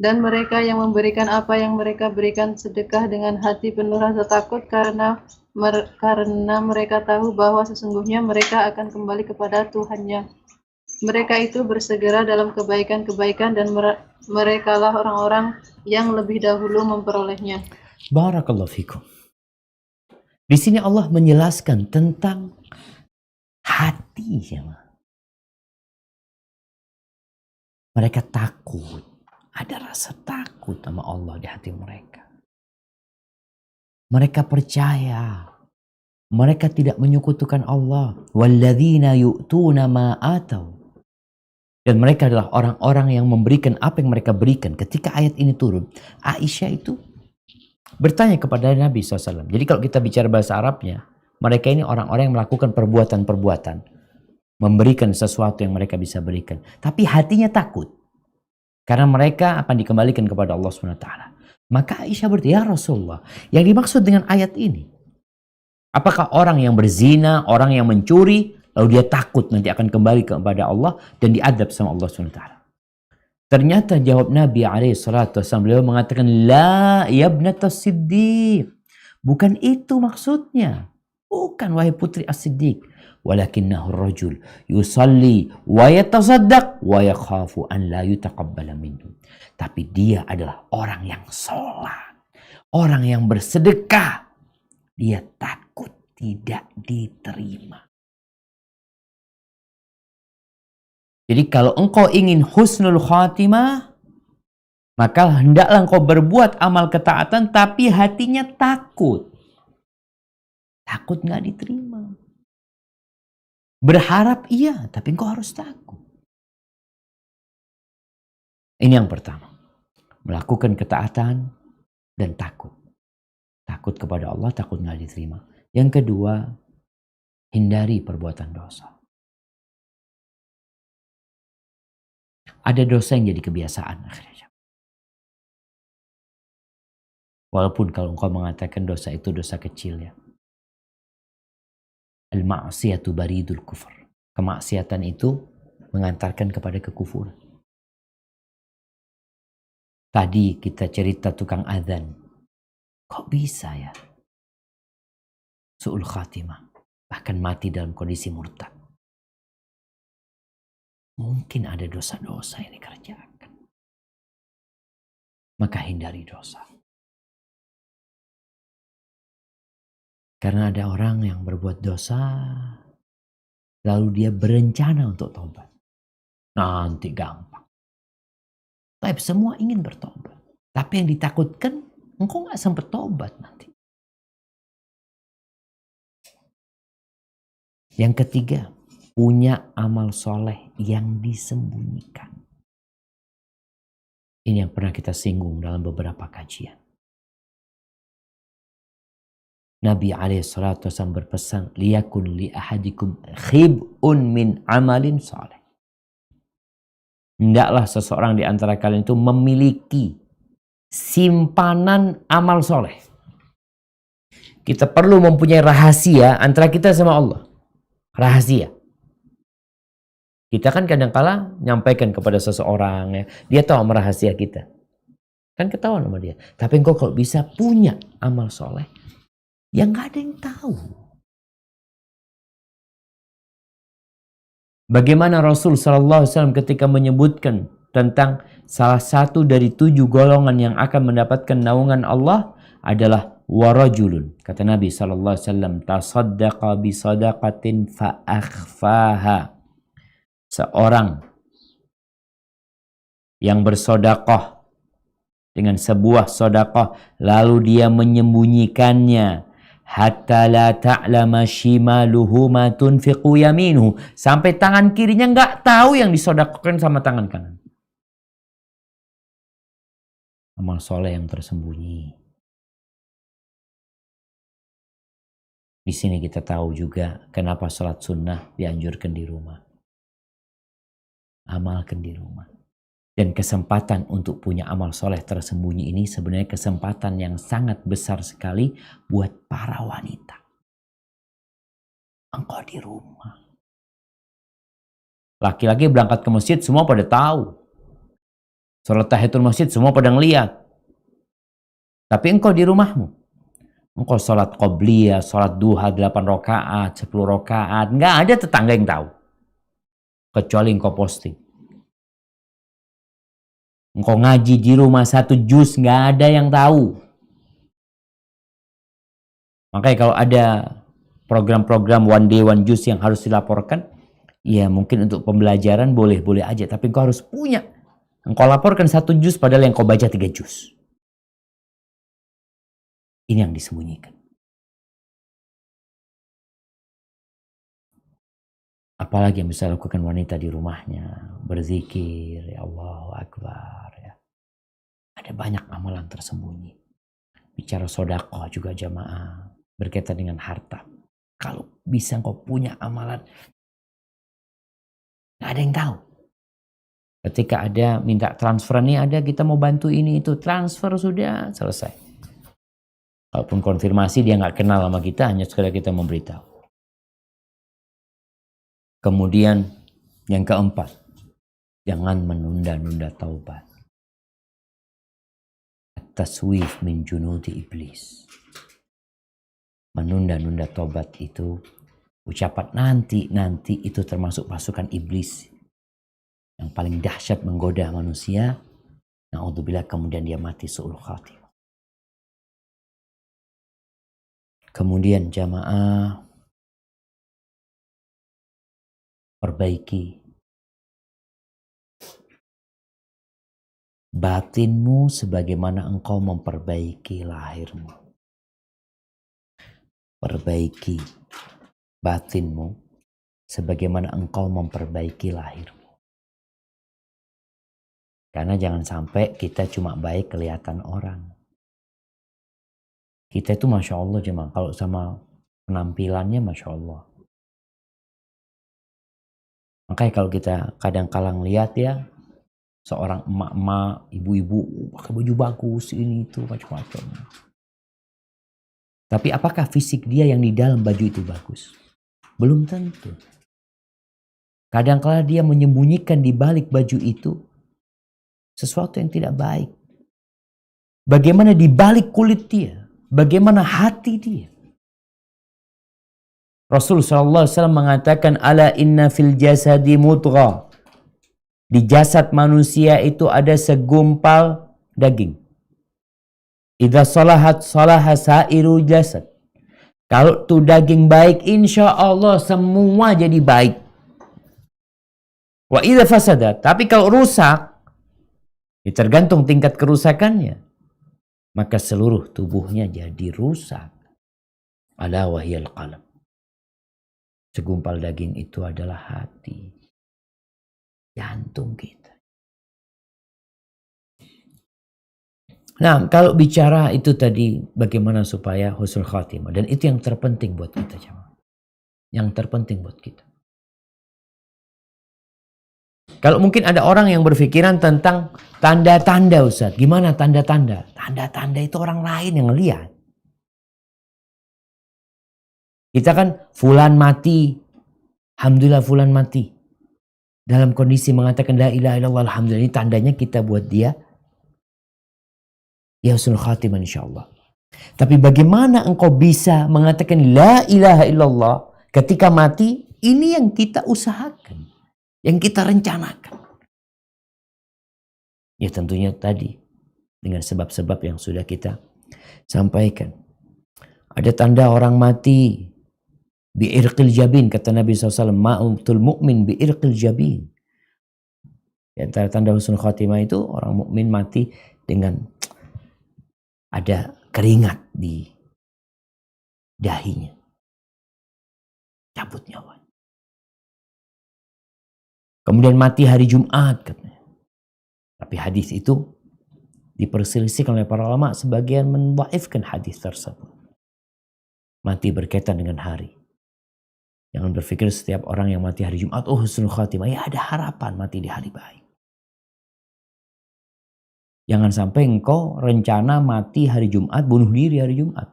B: dan mereka yang memberikan apa yang mereka berikan sedekah dengan hati penuh rasa takut karena mereka tahu bahwa sesungguhnya mereka akan kembali kepada Tuhannya. Mereka itu bersegera dalam kebaikan-kebaikan dan merekalah orang-orang yang lebih dahulu memperolehnya.
A: Barakallahu fikum. Di sini Allah menjelaskan tentang hati, ya. Mereka takut, ada rasa takut sama Allah di hati mereka. Mereka percaya, mereka tidak menyekutukan Allah. Walladzina yu'tuna ma atau. Dan mereka adalah orang-orang yang memberikan apa yang mereka berikan. Ketika ayat ini turun, Aisyah itu bertanya kepada Nabi SAW. Jadi kalau kita bicara bahasa Arabnya, mereka ini orang-orang yang melakukan perbuatan-perbuatan. Memberikan sesuatu yang mereka bisa berikan. Tapi hatinya takut. Karena mereka akan dikembalikan kepada Allah SWT. Maka Aisyah bertanya, ya Rasulullah, yang dimaksud dengan ayat ini, apakah orang yang berzina, orang yang mencuri, lalu dia takut nanti akan kembali kepada Allah dan diadab sama Allah SWT? Ternyata jawab Nabi SAW, beliau mengatakan, la yabnata siddiq. Bukan itu maksudnya. Bukan, wahai putri as-siddiq. Walakinnahu rajul yusalli wa yatasaddaq wa yakhafu an la yutaqabbala minhu. Tapi dia adalah orang yang sholat, orang yang bersedekah. Dia takut tidak diterima. Jadi kalau engkau ingin husnul khatimah, maka hendaklah engkau berbuat amal ketaatan tapi hatinya takut. Takut nggak diterima. Berharap iya, tapi engkau harus takut. Ini yang pertama. Melakukan ketaatan dan takut. Takut kepada Allah, takut nggak diterima. Yang kedua, hindari perbuatan dosa. Ada dosa yang jadi kebiasaan akhirnya. Walaupun kalau engkau mengatakan dosa itu dosa kecil, ya. Al-ma'siyatu baridul kufur. Kemaksiatan itu mengantarkan kepada kekufuran. Tadi kita cerita tukang adzan. Kok bisa ya? Su'ul khatimah. Bahkan mati dalam kondisi murtad. mungkin ada dosa-dosa yang dikerjakan. Maka hindari dosa. Karena ada orang yang berbuat dosa, lalu dia berencana untuk tobat. Nanti gampang. Tapi semua ingin bertobat. Tapi yang ditakutkan, engkau gak sempat tobat nanti. Yang ketiga, punya amal soleh yang disembunyikan. Ini yang pernah kita singgung dalam beberapa kajian. Nabi SAW berpesan, liyakun li ahadikum khib'un min amalin soleh. Hendaklah seseorang di antara kalian itu memiliki simpanan amal soleh. Kita perlu mempunyai rahasia antara kita sama Allah. Rahasia. Kita kan kadang-kala nyampaikan kepada seseorang, ya, dia tahu amal rahasia kita. Kan ketahuan sama dia. Tapi engkau kalau bisa punya amal soleh, yang gak ada yang tahu. Bagaimana Rasul SAW ketika menyebutkan tentang salah satu dari 7 golongan yang akan mendapatkan naungan Allah adalah warajulun. Kata Nabi SAW, tasaddaqa bisadaqatin fa'akhfaha. Seorang yang bersodakoh dengan sebuah sodakoh, lalu dia menyembunyikannya. Hatta la ta'lama shimaluhu ma tunfiqu yaminuhu. Sampai tangan kirinya nggak tahu yang disodakohkan sama tangan kanan. Amal soleh yang tersembunyi. Di sini kita tahu juga kenapa sholat sunnah dianjurkan di rumah. Amalkan di rumah. Dan kesempatan untuk punya amal soleh tersembunyi ini sebenarnya kesempatan yang sangat besar sekali buat para wanita. Engkau di rumah. Laki-laki berangkat ke masjid semua pada tahu. Sholat tahiyatul masjid semua pada ngeliat. Tapi engkau di rumahmu. Engkau sholat qobliyah, sholat duha 8 rakaat, 10 rakaat. Nggak ada tetangga yang tahu. Kecuali engkau posting. Engkau ngaji di rumah 1 juz, nggak ada yang tahu. Makanya kalau ada program-program one day one juz yang harus dilaporkan, ya mungkin untuk pembelajaran boleh-boleh aja. Tapi engkau harus punya. Engkau laporkan 1 juz padahal yang kau baca 3 juz. Ini yang disembunyikan. Apalagi yang bisa lakukan wanita di rumahnya. Berzikir, ya Allahu Akbar. Ya. Ada banyak amalan tersembunyi. Bicara sedekah juga jamaah. Berkaitan dengan harta. Kalau bisa engkau punya amalan. Gak ada yang tahu. Ketika ada minta transfer nih, ada kita mau bantu ini itu. Transfer sudah selesai. Walaupun konfirmasi dia nggak kenal sama kita, hanya sekedar kita memberitahu. Kemudian yang keempat, jangan menunda-nunda taubat. At-taswif min junudi iblis. Menunda-nunda taubat itu, ucapan nanti itu termasuk pasukan iblis. Yang paling dahsyat menggoda manusia. Na'udzubillah, kemudian dia mati su'ul khatimah. Kemudian jamaah perbaiki batinmu sebagaimana engkau memperbaiki lahirmu. Perbaiki batinmu sebagaimana engkau memperbaiki lahirmu. Karena jangan sampai kita cuma baik kelihatan orang. Kita itu Masya Allah jemaah, kalau sama penampilannya Masya Allah. Makanya kalau kita kadang-kala ngeliat ya, seorang emak-emak, ibu-ibu, pakai baju bagus, ini itu, macam-macam. Tapi apakah fisik dia yang di dalam baju itu bagus? Belum tentu. Kadang-kala dia menyembunyikan di balik baju itu sesuatu yang tidak baik. Bagaimana di balik kulit dia? Bagaimana hati dia? Rasul SAW mengatakan, ala inna fil jasadi mudghah. Di jasad manusia itu ada segumpal daging. Idza salahat salaha sairu jasad. Kalau tuh daging baik, insya Allah semua jadi baik. Wa idza fasadat, tapi kalau rusak, ya tergantung tingkat kerusakannya, maka seluruh tubuhnya jadi rusak. Ala wahiyal qalb. Segumpal daging itu adalah hati, jantung kita. Nah, kalau bicara itu tadi bagaimana supaya husnul khatimah, dan itu yang terpenting buat kita, jemaah. Yang terpenting buat kita. Kalau mungkin ada orang yang berpikiran tentang tanda-tanda, Ustaz. Gimana tanda-tanda? Tanda-tanda itu orang lain yang lihat. Kita kan fulan mati, alhamdulillah fulan mati. Dalam kondisi mengatakan la ilaha illallah, alhamdulillah, ini tandanya kita buat dia ya husnul khatimah insyaallah. Tapi bagaimana engkau bisa mengatakan la ilaha illallah ketika mati? Ini yang kita usahakan, yang kita rencanakan. Ya tentunya tadi dengan sebab-sebab yang sudah kita sampaikan. Ada tanda orang mati bi'irqil jabin, kata Nabi SAW, ma'utul mu'min bi'irqil jabin. Di antara tanda husnul khatimah itu orang mukmin mati dengan ada keringat di dahinya, cabut nyawa. Kemudian mati hari Jumat katanya. Tapi hadis itu diperselisihkan oleh para ulama, sebagian mendhaifkan hadis tersebut. Mati berkaitan dengan hari. Jangan berpikir setiap orang yang mati hari Jumat, oh husnul khatimah, ya ada harapan mati di hari baik. Jangan sampai engkau rencana mati hari Jumat, bunuh diri hari Jumat.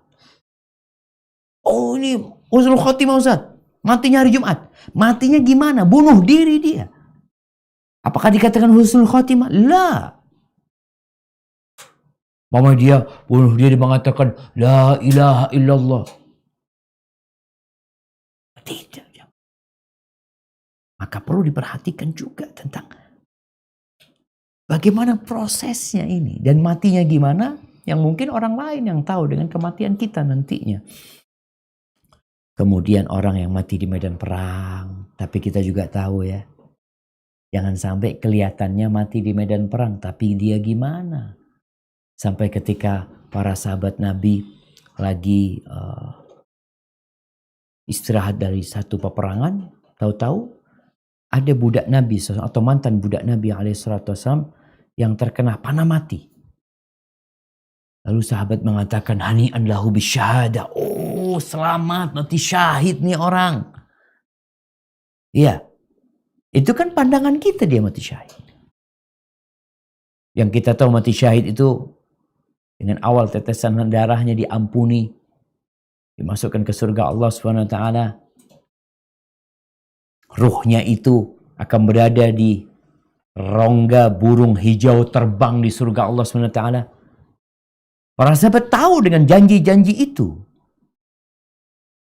A: Oh ini husnul khatimah Ustaz, matinya hari Jumat. Matinya gimana? Bunuh diri dia. Apakah dikatakan husnul khatimah? La. Mama dia bunuh diri mengatakan la ilaha illallah. Tidak. Maka perlu diperhatikan juga tentang bagaimana prosesnya ini. Dan matinya gimana? Yang mungkin orang lain yang tahu dengan kematian kita nantinya. Kemudian orang yang mati di medan perang. Tapi kita juga tahu ya. Jangan sampai kelihatannya mati di medan perang. Tapi dia gimana? Sampai ketika para sahabat Nabi lagi istirahat dari satu peperangan. Tahu-tahu ada budak Nabi atau mantan budak Nabi alaihissalam yang terkena panah mati. Lalu sahabat mengatakan hani'an lahu bisyahada. Oh selamat, mati syahid nih orang. Iya. Itu kan pandangan kita dia mati syahid. Yang kita tahu mati syahid itu dengan awal tetesan darahnya diampuni. Dimasukkan ke surga Allah SWT. Ruhnya itu akan berada di rongga burung hijau terbang di surga Allah SWT. Para sahabat tahu dengan janji-janji itu.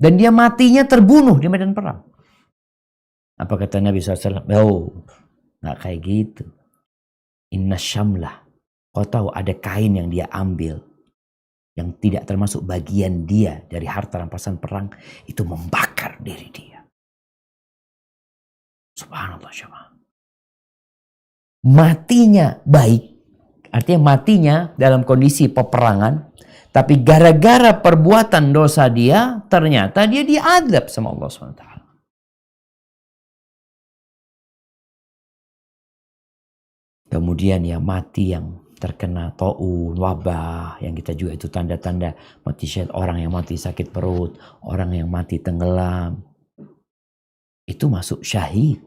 A: Dan dia matinya terbunuh di medan perang. Apa kata Nabi SAW? Oh, gak kayak gitu. Inna syamlah. Kau tahu ada kain yang dia ambil. Yang tidak termasuk bagian dia dari harta rampasan perang. Itu membakar diri dia. Subhanallah syamah. Matinya baik. Artinya matinya dalam kondisi peperangan. Tapi gara-gara perbuatan dosa dia. Ternyata dia diadab sama Allah SWT. Kemudian ya mati yang terkena taun, wabah, yang kita juga itu tanda-tanda mati syahid, orang yang mati sakit perut, orang yang mati tenggelam. Itu masuk syahid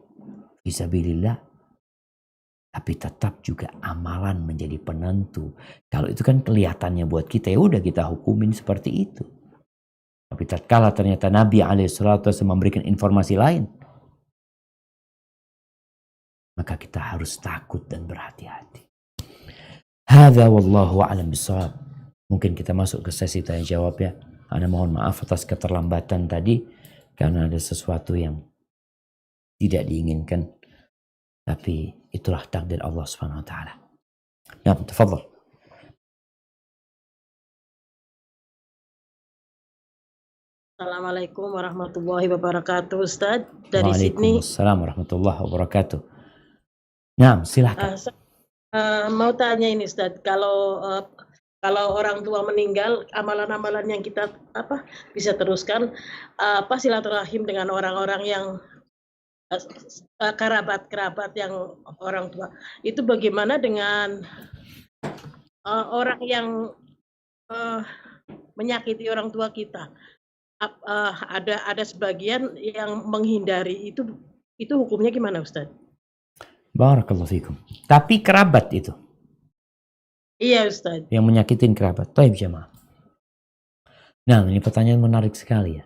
A: fisabilillah. Tapi tetap juga amalan menjadi penentu. Kalau itu kan kelihatannya buat kita, ya udah kita hukumin seperti itu. Tapi tatkala ternyata Nabi alaihissalatu memberikan informasi lain, maka kita harus takut dan berhati-hati. Hadza wallahu a'lam bishawab. Mungkin kita masuk ke sesi tanya jawab ya. Ana mohon maaf atas keterlambatan tadi karena ada sesuatu yang tidak diinginkan. Tapi itulah takdir Allah Subhanahu wa taala. Nah, tafadhal.
D: Assalamualaikum warahmatullahi wabarakatuh, Ustaz. Dari Sydney.
A: Waalaikumsalam warahmatullahi wabarakatuh. Nah, silakan.
D: Mau tanya ini, Ustaz, kalau orang tua meninggal, amalan-amalan yang kita bisa teruskan, silaturahim dengan orang-orang yang kerabat yang orang tua. Itu bagaimana dengan orang yang menyakiti orang tua kita? Ada sebagian yang menghindari, itu hukumnya gimana, Ustaz?
A: Barakallahu fikum. Tapi kerabat itu.
D: Iya, Ustaz.
A: Yang menyakitin kerabat. Taib jamaah. Nah, ini pertanyaan menarik sekali ya.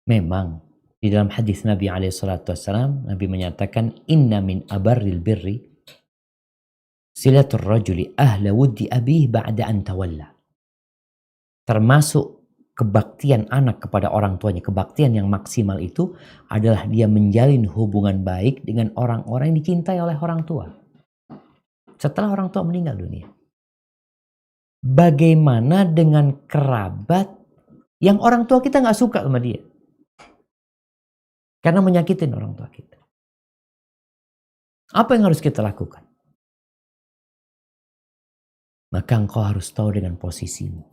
A: Memang di dalam hadis Nabi SAW, Nabi menyatakan inna min abarril birri silatul rajuli ahla wuddi abih ba'da an tawalla. Termasuk kebaktian anak kepada orang tuanya, kebaktian yang maksimal itu adalah dia menjalin hubungan baik dengan orang-orang yang dicintai oleh orang tua setelah orang tua meninggal dunia. Bagaimana dengan kerabat yang orang tua kita nggak suka sama dia karena menyakitin orang tua kita? Apa yang harus kita lakukan? Maka engkau harus tahu dengan posisimu.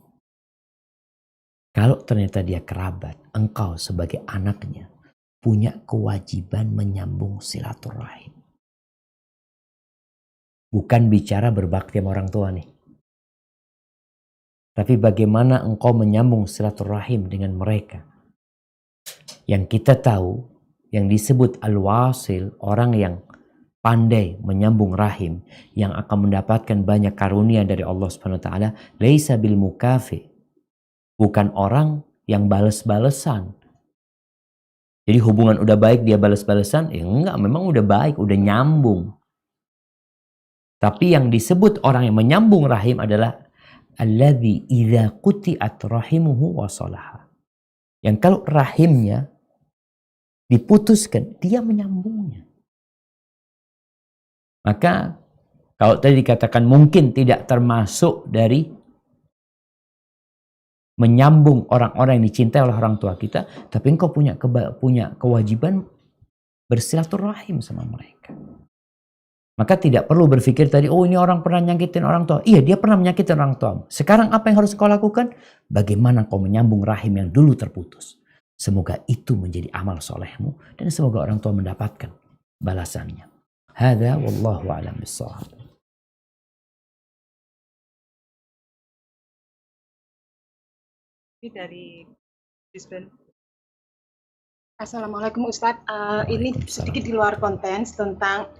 A: Kalau ternyata dia kerabat, engkau sebagai anaknya punya kewajiban menyambung silaturahim. Bukan bicara berbakti sama orang tua nih. Tapi bagaimana engkau menyambung silaturahim dengan mereka. Yang kita tahu, yang disebut al-wasil, orang yang pandai menyambung rahim, yang akan mendapatkan banyak karunia dari Allah Subhanahu wa taala, laisa bil mukafi. Bukan orang yang bales-balesan. Jadi hubungan udah baik dia bales-balesan, enggak, memang udah baik, udah nyambung. Tapi yang disebut orang yang menyambung rahim adalah alladzi idza quti'at rahimuhu wasalaha. Yang kalau rahimnya diputuskan, dia menyambungnya. Maka kalau tadi dikatakan mungkin tidak termasuk dari menyambung orang-orang yang dicintai oleh orang tua kita, tapi engkau punya kewajiban bersilaturahim sama mereka. Maka tidak perlu berpikir tadi, oh ini orang pernah nyakitin orang tua. Iya, dia pernah menyakitin orang tua. Sekarang apa yang harus kau lakukan? Bagaimana kau menyambung rahim yang dulu terputus. Semoga itu menjadi amal solehmu dan semoga orang tua mendapatkan balasannya. Hadza wallahu a'lam bissawab.
C: Ini dari Brisbane.
E: Assalamualaikum Ustadz. Ini sedikit di luar konteks tentang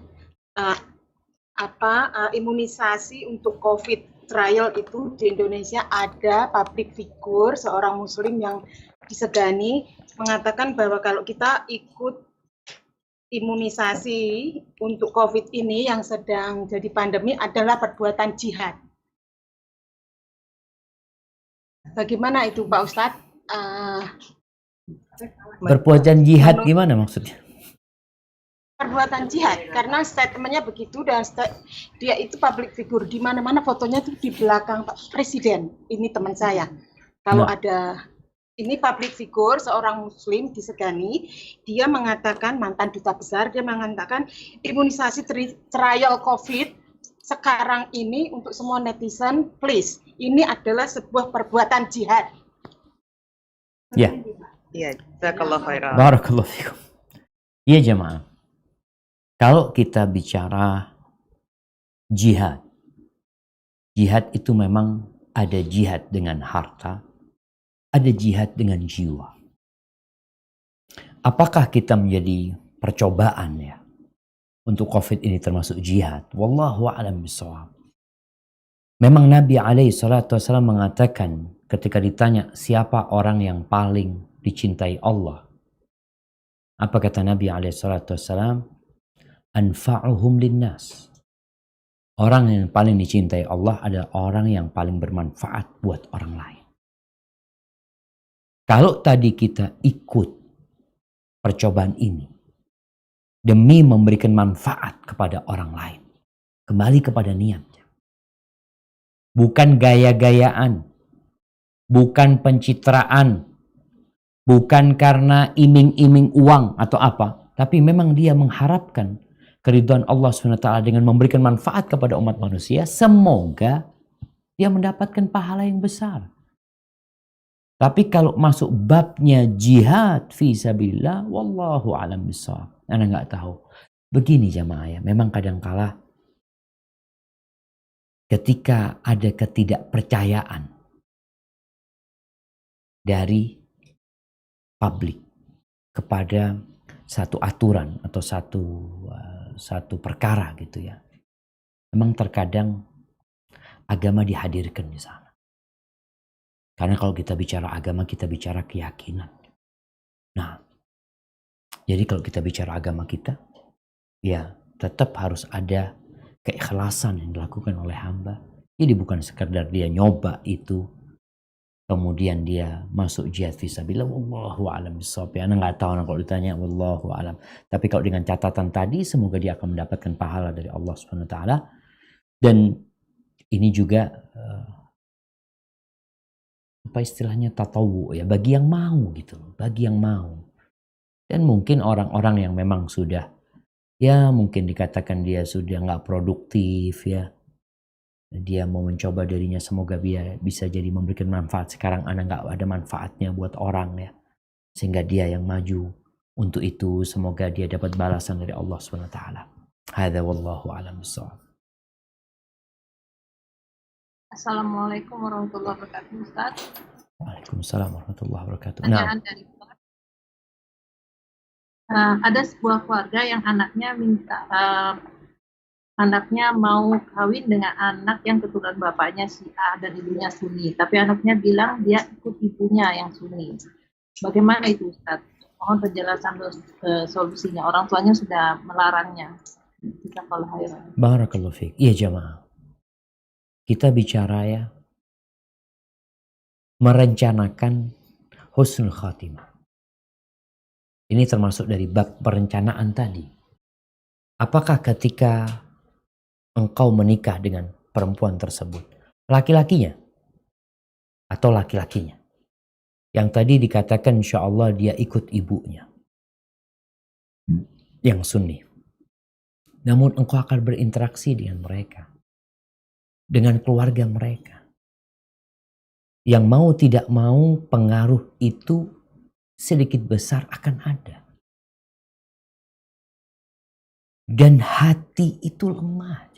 E: imunisasi untuk COVID trial itu di Indonesia. Ada public figure seorang muslim yang disegani mengatakan bahwa kalau kita ikut imunisasi untuk COVID ini yang sedang jadi pandemi adalah perbuatan jihad. Bagaimana itu Pak Ustadz?
A: Perbuatan jihad gimana maksudnya?
E: Perbuatan jihad, karena statementnya begitu dan dia itu public figure, di mana-mana fotonya itu di belakang Pak Presiden. Ini teman saya. Kalau ada ini public figure, seorang muslim disegani, dia mengatakan, mantan duta besar, dia mengatakan imunisasi trial COVID sekarang ini untuk semua netizen, please, ini adalah sebuah perbuatan jihad.
A: Ya.
C: Iya, jazakallahu khairan.
A: Barakallahu fikum. Iya jemaah. Kalau kita bicara jihad, jihad itu memang ada jihad dengan harta, ada jihad dengan jiwa. Apakah kita menjadi percobaan ya untuk COVID ini termasuk jihad? Wallahu a'lam bishawab. Memang Nabi SAW mengatakan ketika ditanya siapa orang yang paling dicintai Allah. Apa kata Nabi SAW? Anfa'uhum linnas. Orang yang paling dicintai Allah adalah orang yang paling bermanfaat buat orang lain. Kalau tadi kita ikut percobaan ini, demi memberikan manfaat kepada orang lain. Kembali kepada niatnya. Bukan gaya-gayaan, bukan pencitraan, bukan karena iming-iming uang atau apa, tapi memang dia mengharapkan keridhaan Allah SWT dengan memberikan manfaat kepada umat manusia. Semoga dia mendapatkan pahala yang besar. Tapi kalau masuk babnya jihad fi sabilillah, wallahu alam bissawab. Ana nggak tahu. Begini jamaah ya, memang kadangkala ketika ada ketidakpercayaan dari publik kepada satu aturan atau satu perkara gitu ya. Memang terkadang agama dihadirkan di sana. Karena kalau kita bicara agama, kita bicara keyakinan. Nah, jadi kalau kita bicara agama kita, ya tetap harus ada keikhlasan yang dilakukan oleh hamba. Jadi bukan sekedar dia nyoba itu, kemudian dia masuk jihad fisabilillah, wallahu alam bissawab. Ana nggak tahu kalau ditanya, wallahu alam. Tapi kalau dengan catatan tadi, semoga dia akan mendapatkan pahala dari Allah Subhanahu wa taala. Dan ini juga apa istilahnya, tatawu ya, bagi yang mau gitu, bagi yang mau. Dan mungkin orang-orang yang memang sudah, ya mungkin dikatakan dia sudah nggak produktif ya, dia mau mencoba dirinya, semoga dia bisa jadi memberikan manfaat. Sekarang Anda nggak ada manfaatnya buat orang ya, sehingga dia yang maju untuk itu, semoga dia dapat balasan dari Allah SWT. Hadza wallahu a'lam bissawab.
B: Assalamualaikum warahmatullahi wabarakatuh, Ustaz.
A: Waalaikumsalam warahmatullahi wabarakatuh.
B: Pertanyaan dari ada sebuah keluarga yang anaknya anaknya mau kawin dengan anak yang keturunan bapaknya Syiah dan ibunya Sunni, tapi anaknya bilang dia ikut ibunya yang Sunni. Bagaimana itu, Ustaz? Mohon penjelasan solusinya. Orang tuanya sudah melarangnya.
A: Barakallahu fiik. Iya jamaah. Kita bicara ya, merencanakan husnul khatimah. Ini termasuk dari bab perencanaan tadi. Apakah ketika engkau menikah dengan perempuan tersebut, laki-lakinya atau laki-lakinya? Yang tadi dikatakan insya Allah dia ikut ibunya yang Sunni. Namun engkau akan berinteraksi dengan mereka, dengan keluarga mereka. Yang mau tidak mau pengaruh itu sedikit besar akan ada. Dan hati itu lemah.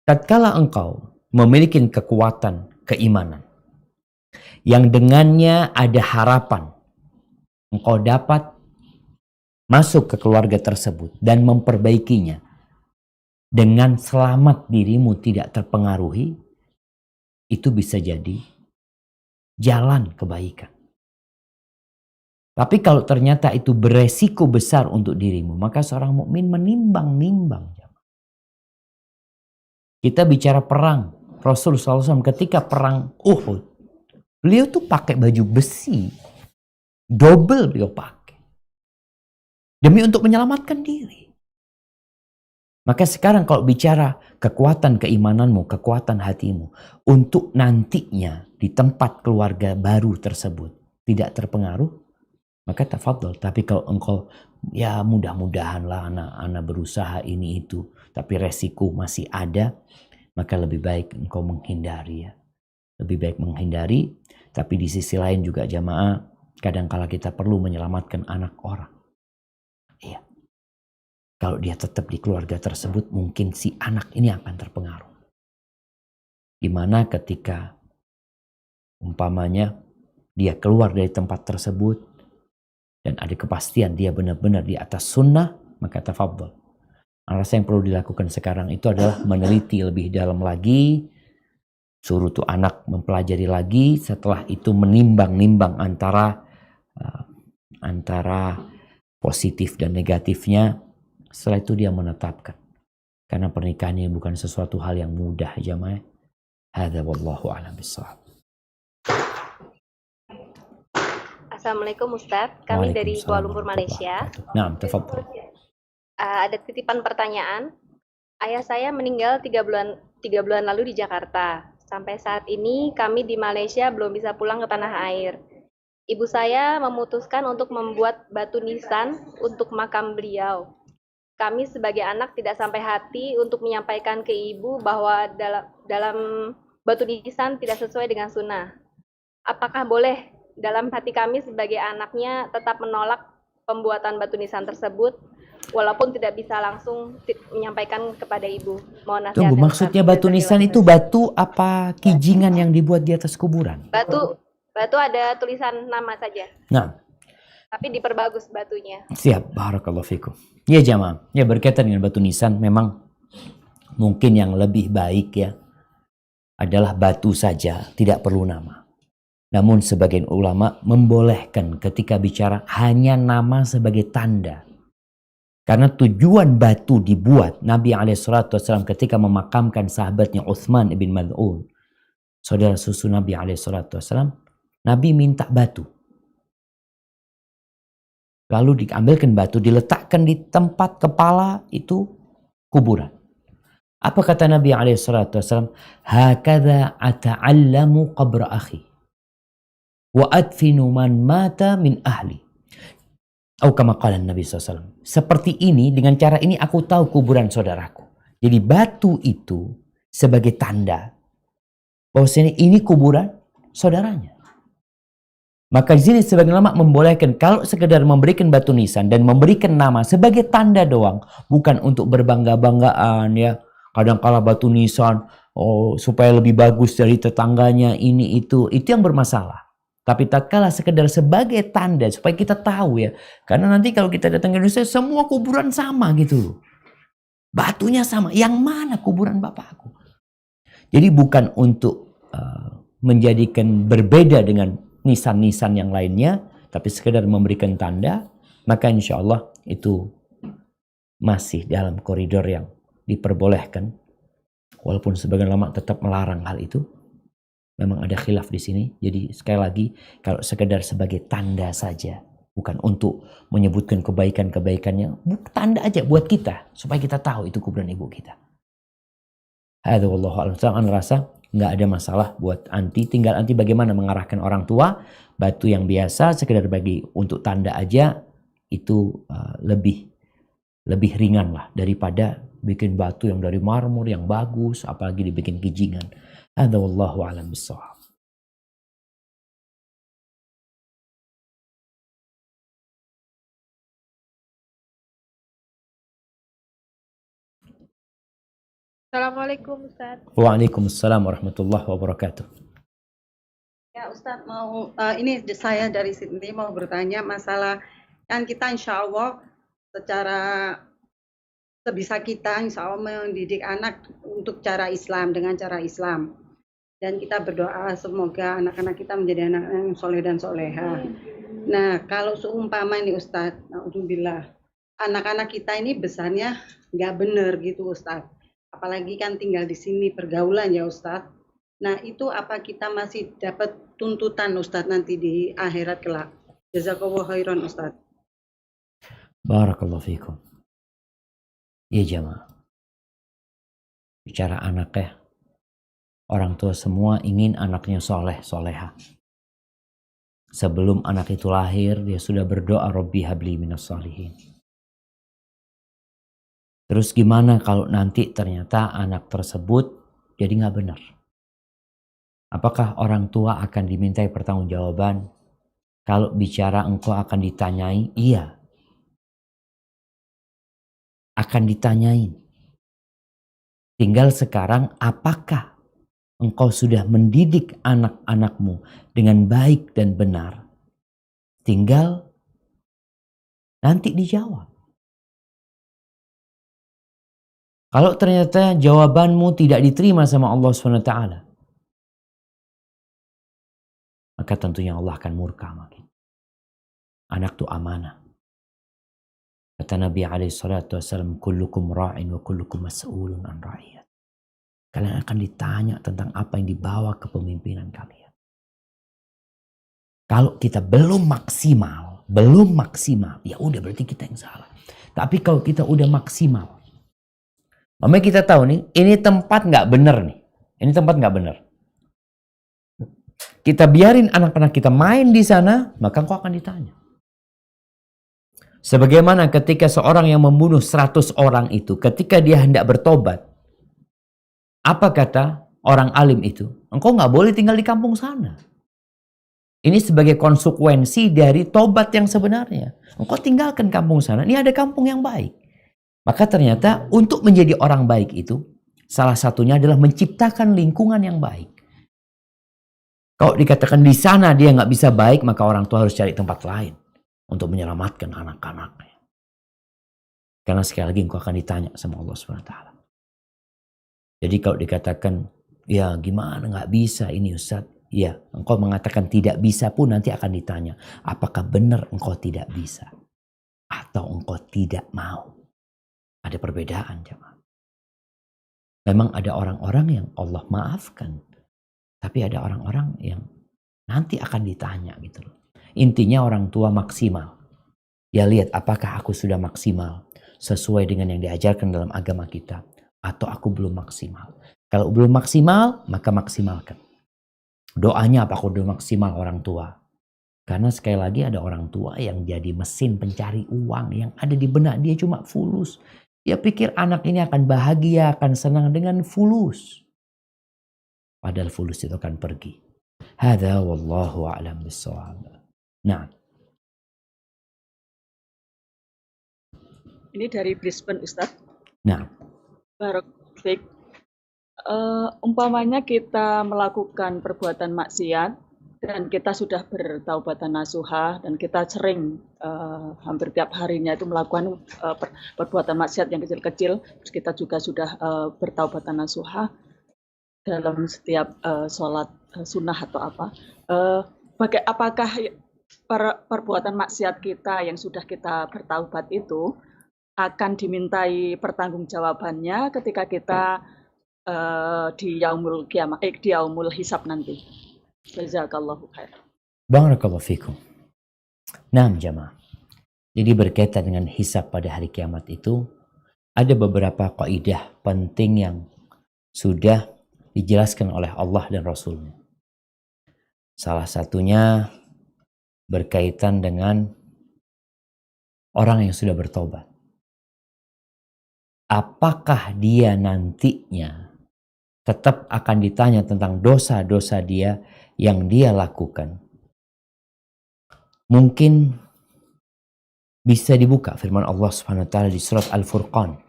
A: Tatkala engkau memiliki kekuatan keimanan yang dengannya ada harapan engkau dapat masuk ke keluarga tersebut dan memperbaikinya dengan selamat, dirimu tidak terpengaruhi, itu bisa jadi jalan kebaikan. Tapi kalau ternyata itu beresiko besar untuk dirimu, maka seorang mukmin menimbang-nimbang. Kita bicara perang, Rasulullah SAW ketika perang Uhud, beliau tuh pakai baju besi, double beliau pakai, demi untuk menyelamatkan diri. Maka sekarang kalau bicara kekuatan keimananmu, kekuatan hatimu, untuk nantinya di tempat keluarga baru tersebut tidak terpengaruh, maka tafadhol. Tapi kalau engkau ya mudah-mudahanlah anak berusaha ini itu, tapi resiko masih ada, maka lebih baik engkau menghindari ya. Lebih baik menghindari, tapi di sisi lain juga jamaah, kadangkala kita perlu menyelamatkan anak orang. Iya. Kalau dia tetap di keluarga tersebut, mungkin si anak ini akan terpengaruh. Gimana ketika umpamanya dia keluar dari tempat tersebut dan ada kepastian dia benar-benar di atas sunnah, maka tafadhol. Rasa yang perlu dilakukan sekarang itu adalah meneliti lebih dalam lagi, suruh tuh anak mempelajari lagi, setelah itu menimbang-nimbang antara positif dan negatifnya. Setelah itu dia menetapkan. Karena pernikahan ini bukan sesuatu hal yang mudah jamaah. Hadza wallahu a'lam bissawab.
F: Assalamualaikum Ustadz, kami dari
A: Waalaikumsalam
F: Kuala Lumpur,
A: warahmatullahi
F: Malaysia.
A: wabarakatuh. Naam, tafadhal.
F: Ada titipan pertanyaan. Ayah saya meninggal 3 bulan lalu di Jakarta. Sampai saat ini kami di Malaysia belum bisa pulang ke tanah air. Ibu saya memutuskan untuk membuat batu nisan untuk makam beliau. Kami sebagai anak tidak sampai hati untuk menyampaikan ke ibu bahwa dalam batu nisan tidak sesuai dengan sunnah. Apakah boleh dalam hati kami sebagai anaknya tetap menolak pembuatan batu nisan tersebut, walaupun tidak bisa langsung menyampaikan kepada ibu? Mohon nasihat.
A: Tunggu, maksudnya batu nisan itu batu apa kijingan yang dibuat di atas kuburan?
F: Batu ada tulisan nama saja,
A: Nah,
F: tapi diperbagus batunya.
A: siap. Barakallahu fikum. Ya jamaah, ya berkaitan dengan batu nisan memang mungkin yang lebih baik ya adalah batu saja, tidak perlu nama. Namun sebagian ulama membolehkan ketika bicara hanya nama sebagai tanda. Karena tujuan batu dibuat, Nabi SAW ketika memakamkan sahabatnya Uthman ibn Mad'un, saudara susu Nabi SAW, Nabi minta batu. Lalu diambilkan batu, diletakkan di tempat kepala itu kuburan. Apa kata Nabi SAW? Hakadha ata'allamu qabra akhi. Wa adfinu man mata min ahli. Atau kama qala Nabi SAW. Seperti ini, dengan cara ini aku tahu kuburan saudaraku. Jadi batu itu sebagai tanda bahwasanya ini kuburan saudaranya. Maka di sini sebagian ulama membolehkan kalau sekedar memberikan batu nisan dan memberikan nama sebagai tanda doang, bukan untuk berbangga-banggaan ya. Kadang-kala batu nisan supaya lebih bagus dari tetangganya ini itu yang bermasalah. Tapi tak kalah sekedar sebagai tanda supaya kita tahu ya. Karena nanti kalau kita datang ke Indonesia semua kuburan sama gitu. Batunya sama. Yang mana kuburan bapakku? Jadi bukan untuk menjadikan berbeda dengan nisan-nisan yang lainnya. Tapi sekedar memberikan tanda. Maka insya Allah itu masih dalam koridor yang diperbolehkan. Walaupun sebagian ulama tetap melarang hal itu. Memang ada khilaf di sini. Jadi sekali lagi, kalau sekedar sebagai tanda saja, bukan untuk menyebutkan kebaikan-kebaikannya, tanda aja buat kita supaya kita tahu itu kuburan ibu kita. Hadza wallahu a'lam. Saya rasa nggak ada masalah buat anti. Tinggal anti bagaimana mengarahkan orang tua. Batu yang biasa sekedar bagi untuk tanda aja itu lebih ringan lah daripada bikin batu yang dari marmur yang bagus, apalagi dibikin kijingan. Hadza wallahu a'lam bissawab.
B: Assalamualaikum Ustaz.
A: Waalaikumsalam warahmatullahi wabarakatuh.
G: Ya Ustadz ini saya dari Sydney mau bertanya masalah yang kita insya Allah secara sebisa kita insya Allah mendidik anak untuk cara Islam dengan cara Islam. Dan kita berdoa semoga anak-anak kita menjadi anak yang soleh dan soleha. Nah kalau seumpama ini Ustadz, alhamdulillah anak-anak kita ini besarnya nggak benar gitu Ustadz. Apalagi kan tinggal di sini pergaulan ya Ustadz. Nah itu apa kita masih dapat tuntutan Ustadz nanti di akhirat kelak? Jazakallahu khairan Ustadz.
A: Barakallahu fikum. Ya jamaah. Bicara anak ya. Orang tua semua ingin anaknya soleh, soleha. Sebelum anak itu lahir, dia sudah berdoa, Rabbi habli minas salihin. Terus gimana kalau nanti ternyata anak tersebut jadi nggak benar? Apakah orang tua akan dimintai pertanggungjawaban? Kalau bicara engkau akan ditanyai, iya. Akan ditanyain. Tinggal sekarang apakah engkau sudah mendidik anak-anakmu dengan baik dan benar? Tinggal nanti dijawab. Kalau ternyata jawabanmu tidak diterima sama Allah SWT, maka tentunya Allah akan murka makin. Anak itu amanah. Kata Nabi SAW, kullukum ra'in wa kullukum mas'ulun an ra'iyat. Kalian akan ditanya tentang apa yang dibawa kepemimpinan kalian. Kalau kita belum maksimal, ya udah berarti kita yang salah. Tapi kalau kita udah maksimal, makanya kita tahu nih, ini tempat nggak bener nih. Ini tempat nggak bener. Kita biarin anak-anak kita main di sana, maka engkau akan ditanya. Sebagaimana ketika seorang yang membunuh 100 orang itu, ketika dia hendak bertobat, apa kata orang alim itu? Engkau nggak boleh tinggal di kampung sana. Ini sebagai konsekuensi dari tobat yang sebenarnya. Engkau tinggalkan kampung sana, ini ada kampung yang baik. Maka ternyata untuk menjadi orang baik itu, salah satunya adalah menciptakan lingkungan yang baik. Kalau dikatakan di sana dia nggak bisa baik, maka orang tua harus cari tempat lain untuk menyelamatkan anak-anaknya. Karena sekali lagi engkau akan ditanya sama Allah SWT. Jadi kalau dikatakan, ya gimana nggak bisa ini Ustaz? Ya, engkau mengatakan tidak bisa pun nanti akan ditanya, apakah benar engkau tidak bisa? Atau engkau tidak mau? Ada perbedaan, jemaah. Memang ada orang-orang yang Allah maafkan. Tapi ada orang-orang yang nanti akan ditanya gitu loh. Intinya orang tua maksimal. Ya lihat apakah aku sudah maksimal sesuai dengan yang diajarkan dalam agama kita. Atau aku belum maksimal. Kalau belum maksimal, maka maksimalkan. Doanya apa aku udah maksimal orang tua. Karena sekali lagi ada orang tua yang jadi mesin pencari uang. Yang ada di benak dia cuma fulus. Dia pikir anak ini akan bahagia, akan senang dengan fulus. Padahal fulus itu akan pergi. Hadza wallahu a'lam bissawab. Nah.
H: Ini dari Brisbane, Ustaz.
A: Nah.
H: Barakfik. Umpamanya kita melakukan perbuatan maksiat dan kita sudah bertaubatan nasuha dan kita sering hampir tiap harinya itu melakukan perbuatan maksiat yang kecil-kecil, terus kita juga sudah bertaubatan nasuha dalam setiap sholat sunnah atau apa. Apakah perbuatan maksiat kita yang sudah kita bertaubat itu akan dimintai pertanggungjawabannya ketika kita di yaumul qiyamah, di yaumul hisab nanti. Jazakallahu khair.
A: Barakallahu fikum. Nah, jamaah. Jadi berkaitan dengan hisab pada hari kiamat itu ada beberapa kaidah penting yang sudah dijelaskan oleh Allah dan Rasulnya. Salah satunya berkaitan dengan orang yang sudah bertobat. Apakah dia nantinya tetap akan ditanya tentang dosa-dosa dia yang dia lakukan? Mungkin bisa dibuka firman Allah Subhanahu wa taala di surat Al-Furqan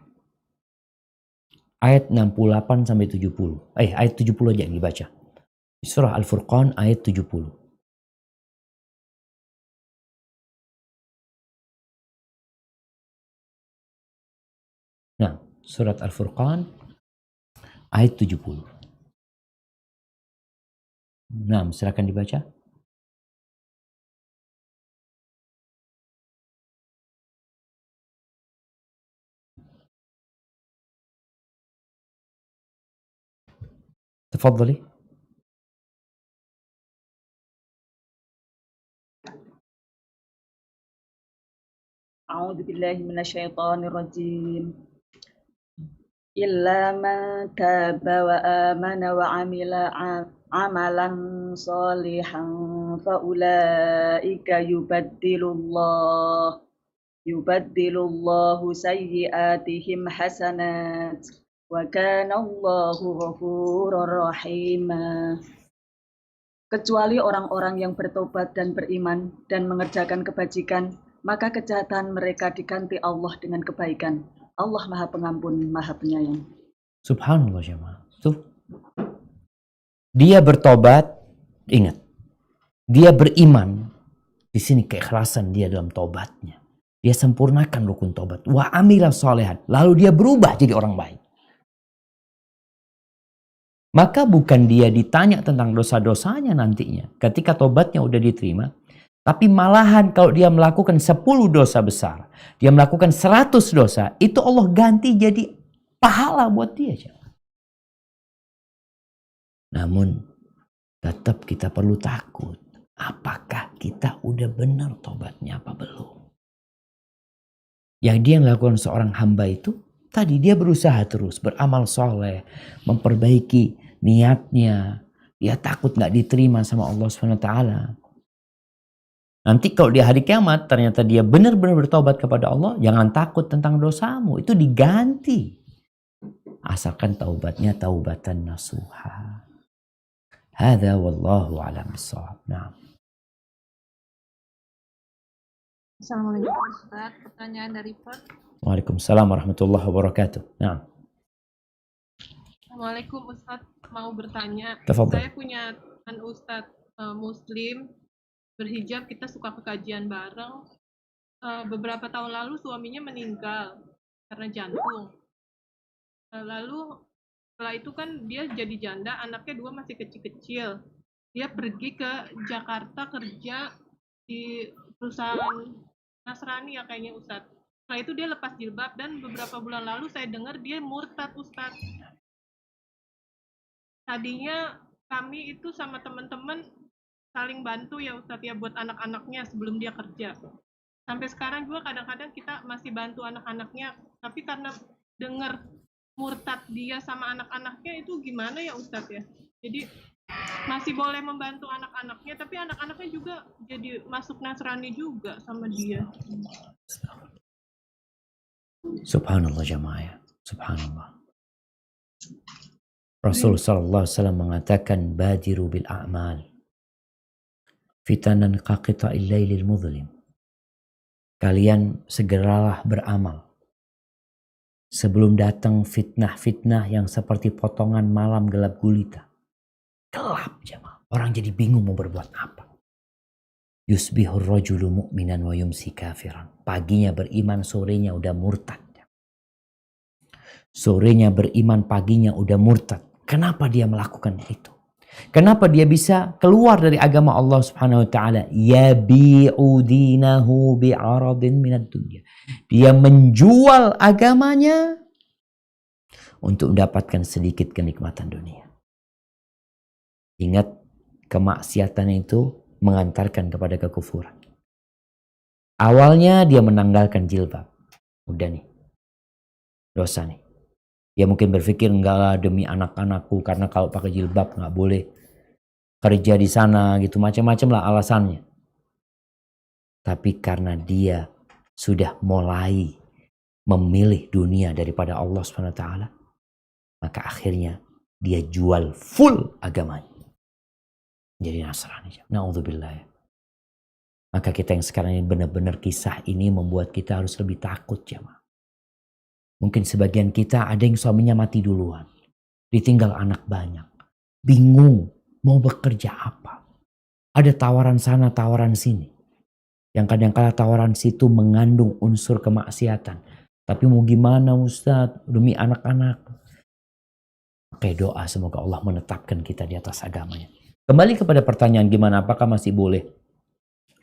A: ayat 68 sampai 70. Ayat 70 aja yang dibaca. Di surah Al-Furqan ayat 70. Nah, surat Al-Furqan ayat 70. Nah, silakan dibaca. Tafadhali.
H: A'udzu billahi minasyaitonir rajim. Illa man taba wa amana wa amila amalan sholihan fa ulaika yubaddilullahu sayyi'atihim hasanat wa kana Allahu ghafurur rahim. Kecuali orang-orang yang bertobat dan beriman dan mengerjakan kebajikan, maka kejahatan mereka diganti Allah dengan kebaikan. Allah Maha Pengampun, Maha Penyayang.
A: Subhanallah jemaah. Tuh. Dia bertobat, ingat. Dia beriman. Di sini keikhlasan dia dalam tobatnya. Dia sempurnakan rukun tobat. Wa amila sholihan. Lalu dia berubah jadi orang baik. Maka bukan dia ditanya tentang dosa-dosanya nantinya. Ketika tobatnya udah diterima. Tapi malahan kalau dia melakukan 10 dosa besar, dia melakukan 100 dosa, itu Allah ganti jadi pahala buat dia. Namun tetap kita perlu takut. apakah kita udah benar tobatnya apa belum? Yang dia lakukan seorang hamba itu, tadi dia berusaha terus beramal soleh, memperbaiki niatnya. Dia takut gak diterima sama Allah SWT. Nanti kalau di hari kiamat ternyata dia benar-benar bertobat kepada Allah, jangan takut tentang dosamu, itu diganti. Asalkan taubatnya taubatan nasuha. Hadza wallahu a'lam bissawab. Nah.
B: Assalamualaikum Ustaz, pertanyaan dari Pak.
A: Waalaikumsalam warahmatullahi wabarakatuh. Nah.
B: Assalamualaikum Ustaz, mau bertanya.
A: Tafadhal.
B: Saya punya teman Ustaz Muslim berhijab, kita suka ke kajian bareng. Beberapa tahun lalu suaminya meninggal karena jantung. Lalu setelah itu kan dia jadi janda, anaknya 2 masih kecil-kecil. Dia pergi ke Jakarta kerja di perusahaan Nasrani ya kayaknya Ustadz. Setelah itu dia lepas jilbab dan beberapa bulan lalu saya dengar dia murtad Ustadz. Tadinya kami itu sama teman-teman saling bantu ya Ustadz ya buat anak-anaknya sebelum dia kerja. Sampai sekarang juga kadang-kadang kita masih bantu anak-anaknya, tapi karena dengar murtad dia sama anak-anaknya itu gimana ya Ustadz ya? Jadi masih boleh membantu anak-anaknya, tapi anak-anaknya juga jadi masuk Nasrani juga sama dia.
A: Subhanallah jamaah. Subhanallah. Rasul sallallahu alaihi wasallam mengatakan badiru bil a'mal fitanan qaqita'il lailil muzlim. Kalian segeralah beramal sebelum datang fitnah-fitnah yang seperti potongan malam gelap gulita. Gelap jemaah. Orang jadi bingung mau berbuat apa. Yusbihur rajulu mu'minan wa yumsi kafiran. Paginya beriman, sorenya udah murtad. Sorenya beriman, paginya udah murtad. Kenapa dia melakukan itu? Kenapa dia bisa keluar dari agama Allah Subhanahu wa taala? Yabi'u dinahu bi'aradin minad dunya. Dia menjual agamanya untuk mendapatkan sedikit kenikmatan dunia. Ingat, kemaksiatan itu mengantarkan kepada kekufuran. Awalnya dia menanggalkan jilbab. Udah nih. Dosa nih. Dia mungkin berpikir enggak lah demi anak-anakku, karena kalau pakai jilbab nggak boleh kerja di sana gitu, macam-macam lah alasannya. Tapi karena dia sudah mulai memilih dunia daripada Allah SWT, maka akhirnya dia jual full agamanya. Jadi Nasrani. Na'udzubillah ya. Maka kita yang sekarang ini benar-benar kisah ini membuat kita harus lebih takut jemaah. Mungkin sebagian kita ada yang suaminya mati duluan. Ditinggal anak banyak. Bingung mau bekerja apa. Ada tawaran sana, tawaran sini. Yang kadang-kala tawaran situ mengandung unsur kemaksiatan. Tapi mau gimana Ustadz? Demi anak-anak. Pakai doa semoga Allah menetapkan kita di atas agamanya. Kembali kepada pertanyaan gimana, apakah masih boleh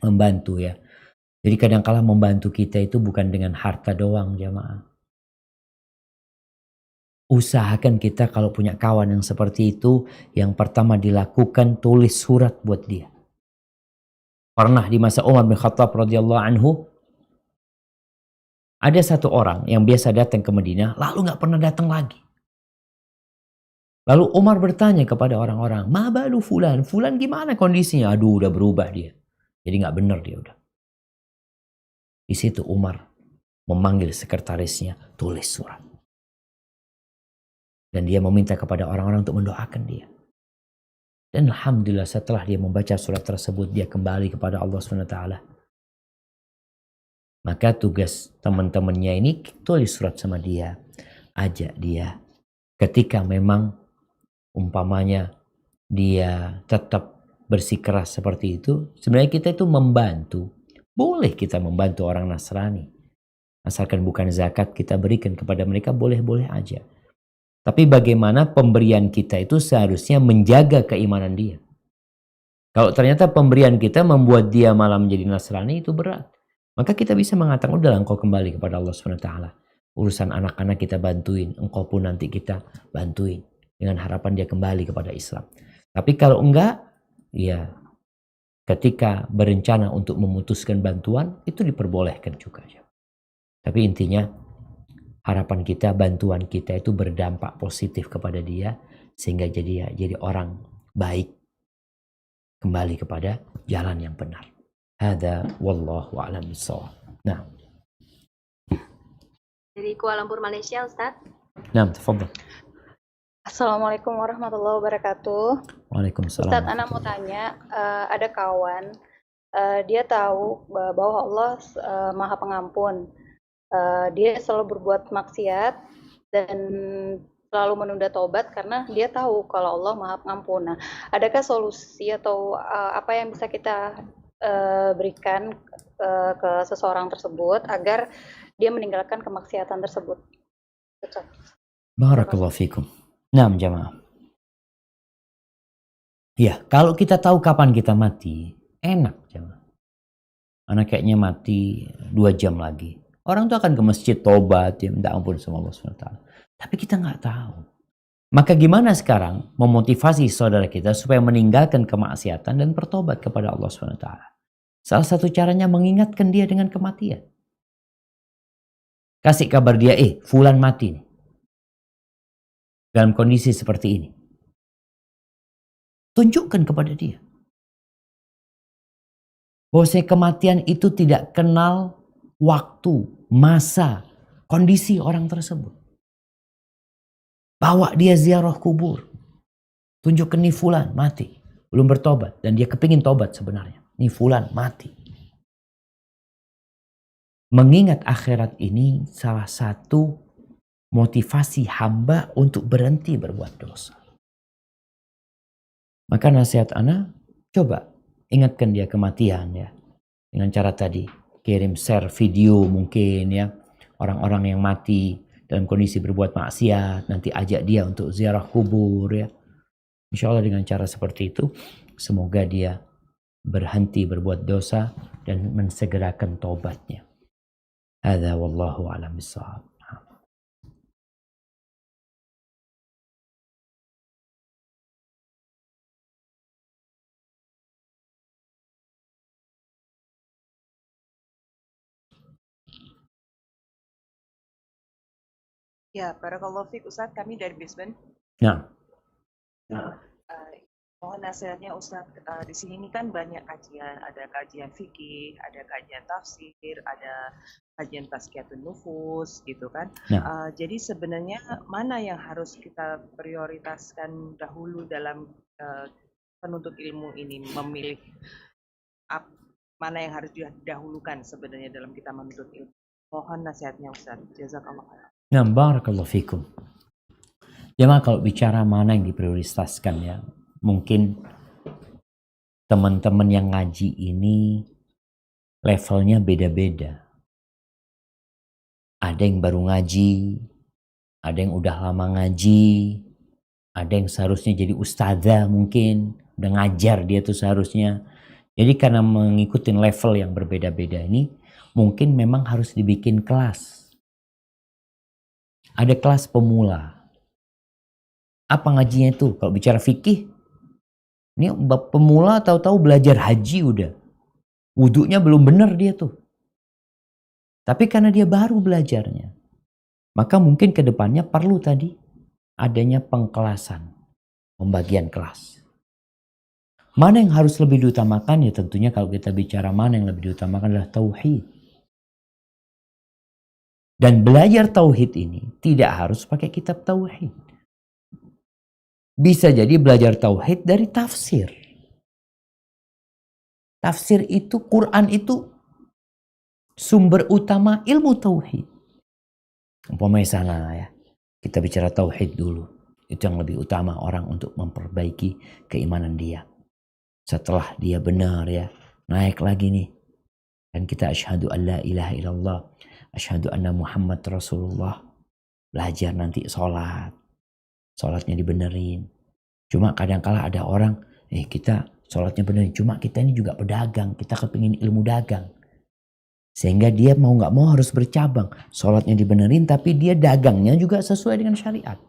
A: membantu ya. Jadi kadang-kala membantu kita itu bukan dengan harta doang jamaah. Usahakan kita kalau punya kawan yang seperti itu, yang pertama dilakukan tulis surat buat dia. Pernah di masa Umar bin Khattab radhiyallahu anhu, ada satu orang yang biasa datang ke Madinah, lalu nggak pernah datang lagi. Lalu Umar bertanya kepada orang-orang, ma balu fulan, fulan gimana kondisinya? Aduh, udah berubah dia. Jadi nggak benar dia udah. Di situ Umar memanggil sekretarisnya, tulis surat. Dan dia meminta kepada orang-orang untuk mendoakan dia. Dan alhamdulillah setelah dia membaca surat tersebut, dia kembali kepada Allah SWT. Maka tugas teman-temannya ini tulis surat sama dia. Ajak dia. Ketika memang umpamanya dia tetap bersikeras seperti itu, sebenarnya kita itu membantu. Boleh kita membantu orang Nasrani. Asalkan bukan zakat kita berikan kepada mereka, boleh-boleh aja. Tapi bagaimana pemberian kita itu seharusnya menjaga keimanan dia. Kalau ternyata pemberian kita membuat dia malah menjadi Nasrani, itu berat. Maka kita bisa mengatakan, udahlah engkau kembali kepada Allah SWT. Urusan anak-anak kita bantuin, engkau pun nanti kita bantuin. Dengan harapan dia kembali kepada Islam. Tapi kalau enggak, ya ketika berencana untuk memutuskan bantuan, itu diperbolehkan juga. Tapi intinya, harapan kita, bantuan kita itu berdampak positif kepada dia, sehingga jadi orang baik, kembali kepada jalan yang benar. Hada wallahu a'lam bishawab. Nah.
F: Dari Kuala Lumpur, Malaysia, Ustaz.
A: Nah, tafadhal.
I: Assalamualaikum warahmatullahi wabarakatuh.
A: Waalaikumsalam.
I: Ustadz, Ana mau tanya, ada kawan, dia tahu bahwa Allah Maha Pengampun. Dia selalu berbuat maksiat dan selalu menunda taubat karena dia tahu kalau Allah Maha Pengampun. Nah, adakah solusi atau apa yang bisa kita berikan ke seseorang tersebut agar dia meninggalkan kemaksiatan tersebut?
A: Barakallahu fikum. Nah, jamaah. Ya, kalau kita tahu kapan kita mati, enak jamaah. Anak kayaknya mati 2 jam lagi. Orang tuh akan ke masjid tobat, ya, minta ampun sama Allah SWT. Tapi kita nggak tahu. Maka gimana sekarang memotivasi saudara kita supaya meninggalkan kemaksiatan dan bertobat kepada Allah SWT? Salah satu caranya mengingatkan dia dengan kematian. Kasih kabar dia, fulan mati nih. Dalam kondisi seperti ini. Tunjukkan kepada dia. Bahwasanya kematian itu tidak kenal waktu, masa, kondisi orang tersebut. Bawa dia ziarah kubur. Tunjukkan nih fulan mati. Belum bertobat. Dan dia kepingin tobat sebenarnya. Nih fulan mati. Mengingat akhirat ini salah satu motivasi hamba untuk berhenti berbuat dosa. Maka nasihat ana, coba ingatkan dia kematian ya. Dengan cara tadi, kirim share video mungkin ya. Orang-orang yang mati dalam kondisi berbuat maksiat, nanti ajak dia untuk ziarah kubur ya. Insya Allah dengan cara seperti itu, semoga dia berhenti berbuat dosa dan mensegerakan taubatnya. Hadza wallahu a'lam bishawab.
C: Ya, barakallahu fiik Ustadz, kami dari Brisbane.
A: Nah.
C: Mohon nasihatnya Ustadz, di sini ini kan banyak kajian, ada kajian fikih, ada kajian tafsir, ada kajian tazkiyatun nufus gitu kan.
A: Nah.
C: Jadi sebenarnya mana yang harus kita prioritaskan dahulu dalam penuntut ilmu ini, memilih mana yang harus didahulukan sebenarnya dalam kita menuntut ilmu. Mohon nasihatnya Ustadz. Jazakallah khair.
A: Nah, barakallahu fikum. Jemaah, kalau bicara mana yang diprioritaskan ya, mungkin teman-teman yang ngaji ini levelnya beda-beda. Ada yang baru ngaji, ada yang udah lama ngaji, ada yang seharusnya jadi ustadzah mungkin, udah ngajar dia tuh seharusnya. Jadi karena mengikuti level yang berbeda-beda ini, mungkin memang harus dibikin kelas. Ada kelas pemula. Apa ngajinya itu? Kalau bicara fikih, ini pemula tahu-tahu belajar haji udah. Wudunya belum benar dia tuh. Tapi karena dia baru belajarnya, maka mungkin ke depannya perlu tadi adanya pengkelasan, pembagian kelas. Mana yang harus lebih diutamakan? Ya tentunya kalau kita bicara mana yang lebih diutamakan adalah tauhid. Dan belajar tauhid ini tidak harus pakai kitab tauhid. Bisa jadi belajar tauhid dari tafsir. Tafsir itu, Quran itu sumber utama ilmu tauhid. Umpamanya sana ya, kita bicara tauhid dulu. Itu yang lebih utama orang untuk memperbaiki keimanan dia. Setelah dia benar ya, naik lagi nih. Dan kita asyhadu an la ilaha illallah, asyhadu anna Muhammad Rasulullah. Belajar nanti sholat. Sholatnya dibenerin. Cuma kadang-kala ada orang, kita sholatnya benerin. Cuma kita ini juga pedagang. Kita kepingin ilmu dagang. Sehingga dia mau gak mau harus bercabang. Sholatnya dibenerin tapi dia dagangnya juga sesuai dengan syariat.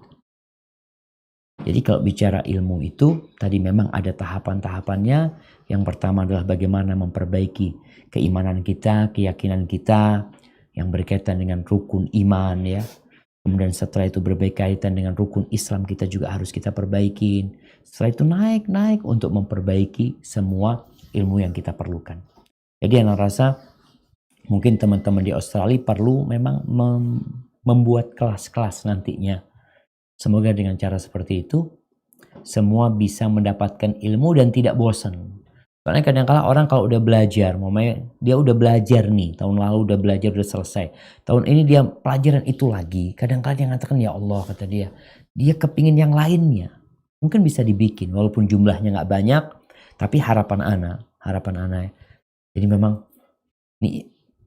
A: Jadi kalau bicara ilmu itu, tadi memang ada tahapan-tahapannya. Yang pertama adalah bagaimana memperbaiki keimanan kita, keyakinan kita, yang berkaitan dengan rukun iman ya. Kemudian setelah itu berkaitan dengan rukun Islam kita juga harus kita perbaikin. Setelah itu naik untuk memperbaiki semua ilmu yang kita perlukan. Jadi Ana rasa mungkin teman-teman di Australia perlu memang membuat kelas-kelas nantinya. Semoga dengan cara seperti itu semua bisa mendapatkan ilmu dan tidak bosan. Soalnya kadang-kala orang kalau udah belajar, dia udah belajar nih, tahun lalu udah belajar, udah selesai. Tahun ini dia pelajaran itu lagi. Kadang-kala dia mengatakan, ya Allah, kata dia kepingin yang lainnya. Mungkin bisa dibikin, walaupun jumlahnya nggak banyak, tapi harapan Ana. Jadi memang,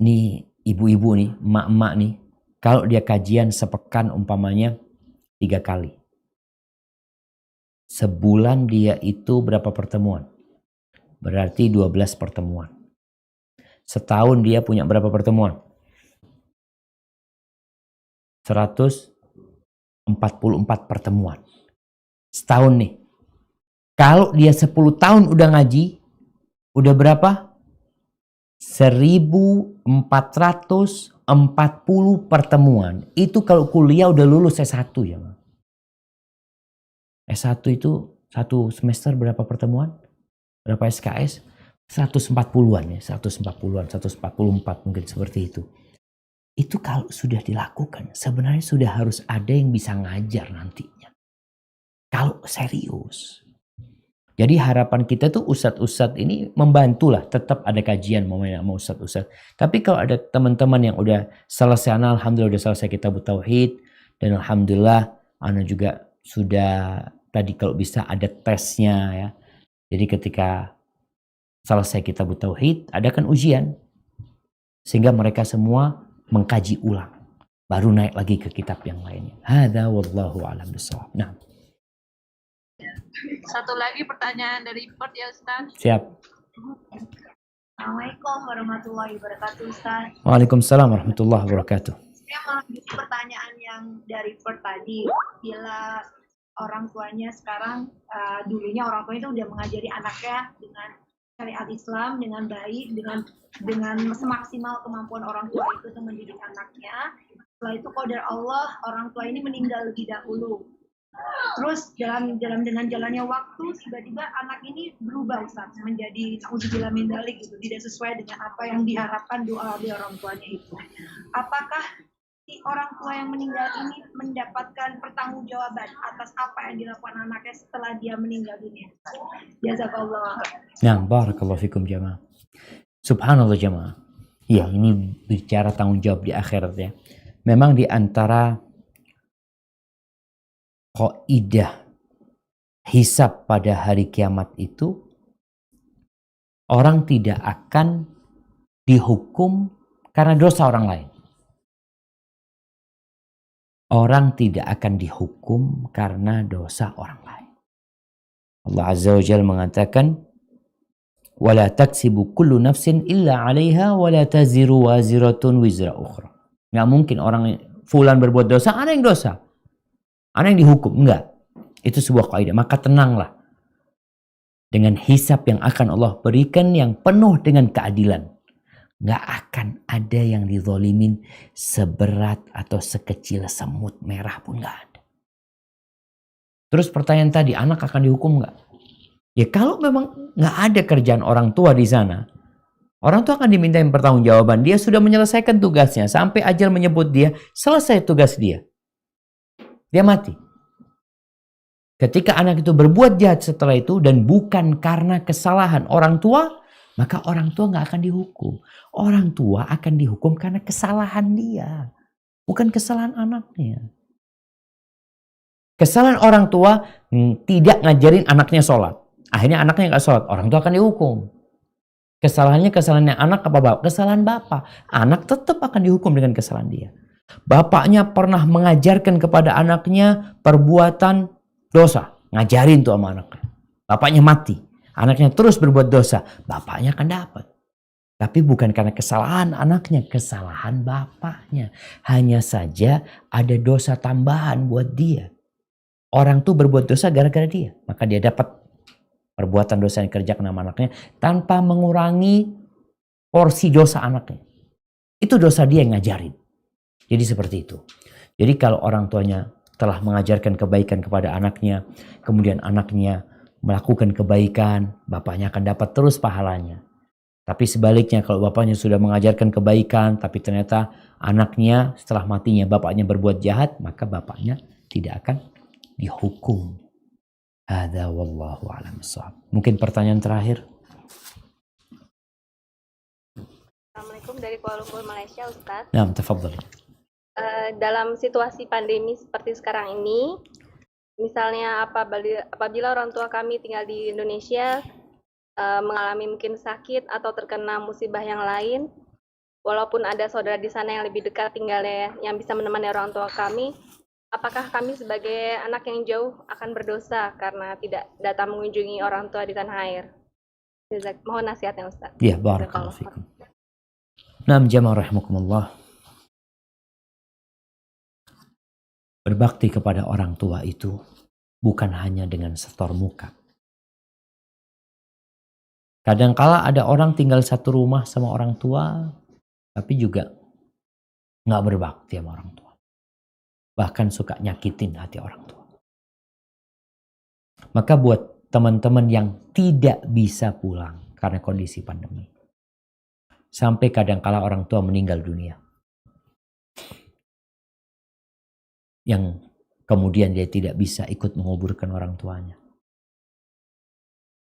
A: nih ibu-ibu nih, emak-emak nih, kalau dia kajian sepekan umpamanya 3 kali. Sebulan dia itu berapa pertemuan? Berarti 12 pertemuan. Setahun dia punya berapa pertemuan? 144 pertemuan. Setahun nih. Kalau dia 10 tahun udah ngaji, udah berapa? 1440 pertemuan. Itu kalau kuliah udah lulus S1 ya. S1 itu satu semester berapa pertemuan? Berapa SKS? 140-an ya, 140-an, 144 mungkin seperti itu. Itu kalau sudah dilakukan, sebenarnya sudah harus ada yang bisa ngajar nantinya. Kalau serius. Jadi harapan kita tuh ustadz-ustadz ini membantulah, tetap ada kajian mau ustadz-ustadz. Tapi kalau ada teman-teman yang udah selesai, alhamdulillah udah selesai kitab tauhid, dan alhamdulillah ana juga sudah tadi kalau bisa ada tesnya ya. Jadi ketika selesai kitab tauhid, adakan ujian. Sehingga mereka semua mengkaji ulang. Baru naik lagi ke kitab yang lainnya. Hadza wallahu a'lam bishawab. Nah.
B: Satu lagi pertanyaan dari Perth ya Ustaz.
A: Siap.
J: Assalamualaikum warahmatullahi wabarakatuh Ustaz.
A: Waalaikumsalam warahmatullahi wabarakatuh.
J: Saya melanjutkan pertanyaan yang dari Perth tadi. Bila orang tuanya sekarang, dulunya orang tuanya itu udah mengajari anaknya dengan syariat Islam dengan baik, dengan semaksimal kemampuan orang tua itu untuk mendidik anaknya. Setelah itu qadar Allah, orang tua ini meninggal lebih dahulu. Terus dengan jalannya waktu, tiba-tiba anak ini berubah Ustaz, menjadi nauzubillah min dzalik gitu, tidak sesuai dengan apa yang diharapkan doa dari orang tuanya itu. Apakah si orang tua yang meninggal ini mendapatkan pertanggungjawaban atas apa yang dilakukan anaknya setelah dia meninggal dunia? Jazakallah.
A: Nah, barakallahu fikum jamaah. Subhanallah jamaah. Ya, ini bicara tanggung jawab di akhirat ya. Memang di antara kaidah hisab pada hari kiamat itu, orang tidak akan dihukum karena dosa orang lain. Orang tidak akan dihukum karena dosa orang lain. Allah Azza wa Jalla mengatakan, "Wala taksibu kullu nafsin illa 'alaiha wa la taziru waziratun wizra ukhra." Enggak mungkin orang fulan berbuat dosa, ada yang dosa. Ada yang dihukum, enggak. Itu sebuah kaidah. Maka tenanglah dengan hisab yang akan Allah berikan yang penuh dengan keadilan. Nggak akan ada yang dizolimin seberat atau sekecil semut merah pun nggak ada. Terus pertanyaan tadi, anak akan dihukum nggak? Ya kalau memang nggak ada kerjaan orang tua di sana, orang tua akan diminta pertanggungjawaban. Dia sudah menyelesaikan tugasnya sampai ajal menyebut dia selesai tugas dia. Dia mati. Ketika anak itu berbuat jahat setelah itu dan bukan karena kesalahan orang tua, maka orang tua nggak akan dihukum. Orang tua akan dihukum karena kesalahan dia, bukan kesalahan anaknya. Kesalahan orang tua tidak ngajarin anaknya sholat. Akhirnya anaknya nggak sholat, orang tua akan dihukum. Kesalahannya kesalahannya anak apa bapak? Kesalahan bapak. Anak tetap akan dihukum dengan kesalahan dia. Bapaknya pernah mengajarkan kepada anaknya perbuatan dosa. Ngajarin tuh sama anaknya. Bapaknya mati. Anaknya terus berbuat dosa, bapaknya akan dapat. Tapi bukan karena kesalahan anaknya, kesalahan bapaknya. Hanya saja ada dosa tambahan buat dia. orang tuh berbuat dosa gara-gara dia, maka dia dapat perbuatan dosa yang dikerjakan sama anaknya tanpa mengurangi porsi dosa anaknya. Itu dosa dia yang ngajarin. Jadi seperti itu. Jadi kalau orang tuanya telah mengajarkan kebaikan kepada anaknya, kemudian anaknya melakukan kebaikan, bapaknya akan dapat terus pahalanya. Tapi sebaliknya kalau bapaknya sudah mengajarkan kebaikan, tapi ternyata anaknya setelah matinya bapaknya berbuat jahat, maka bapaknya tidak akan dihukum. Hadza wallahu a'lam bissawab. Mungkin pertanyaan terakhir.
F: Assalamualaikum dari Kuala Lumpur, Malaysia, Ustadz.
A: Nah, tafadhali.
F: Dalam situasi pandemi seperti sekarang ini, misalnya apabila orang tua kami tinggal di Indonesia, mengalami mungkin sakit atau terkena musibah yang lain, walaupun ada saudara di sana yang lebih dekat tinggalnya yang bisa menemani orang tua kami, apakah kami sebagai anak yang jauh akan berdosa karena tidak datang mengunjungi orang tua di tanah air? Mohon nasihatnya, Ustaz.
A: Ya, barakallahu fikum. Naam jamaah rahimakumullah. Berbakti kepada orang tua itu bukan hanya dengan setor muka. Kadangkala ada orang tinggal satu rumah sama orang tua, tapi juga nggak berbakti sama orang tua. Bahkan suka nyakitin hati orang tua. Maka buat teman-teman yang tidak bisa pulang karena kondisi pandemi, sampai kadangkala orang tua meninggal dunia, yang kemudian dia tidak bisa ikut menguburkan orang tuanya,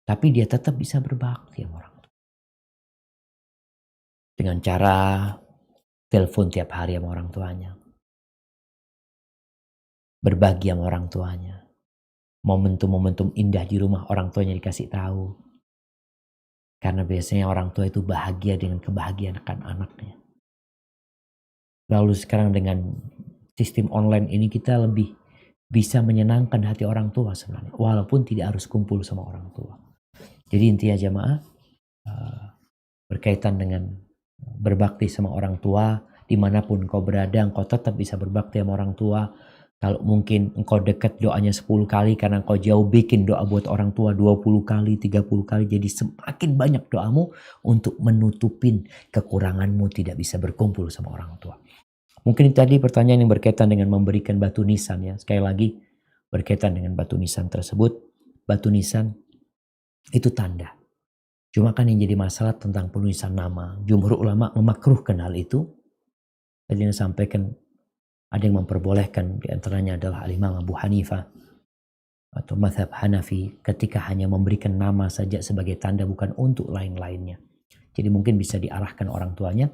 A: tapi dia tetap bisa berbakti sama orang tua. Dengan cara telepon tiap hari sama orang tuanya, berbagi sama orang tuanya, momentum-momentum indah di rumah orang tuanya dikasih tahu. Karena biasanya orang tua itu bahagia dengan kebahagiaan anaknya. Lalu sekarang dengan sistem online ini kita lebih bisa menyenangkan hati orang tua sebenarnya, walaupun tidak harus kumpul sama orang tua. Jadi intinya jamaah, berkaitan dengan berbakti sama orang tua, dimanapun kau berada, engkau tetap bisa berbakti sama orang tua. Kalau mungkin engkau dekat doanya 10 kali, karena engkau jauh bikin doa buat orang tua 20 kali, 30 kali. Jadi semakin banyak doamu untuk menutupin kekuranganmu tidak bisa berkumpul sama orang tua. Mungkin tadi pertanyaan yang berkaitan dengan memberikan batu nisan ya. Sekali lagi berkaitan dengan batu nisan tersebut. Batu nisan itu tanda. Cuma kan yang jadi masalah tentang penulisan nama. Jumhur ulama memakruhkan hal itu. Tadi yang sampaikan ada yang memperbolehkan, di antaranya adalah Al-Imam Abu Hanifah atau mazhab Hanafi, ketika hanya memberikan nama saja sebagai tanda, bukan untuk lain-lainnya. Jadi mungkin bisa diarahkan orang tuanya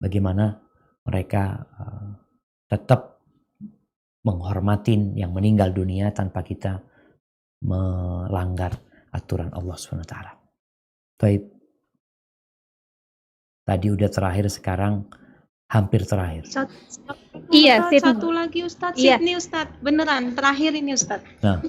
A: bagaimana mereka tetap menghormatin yang meninggal dunia tanpa kita melanggar aturan Allah SWT. Baik. Tadi udah terakhir, sekarang hampir terakhir.
J: Iya, satu lagi Ustadz, iya. Sydney Ustadz, beneran terakhir ini Ustadz.
A: Nah.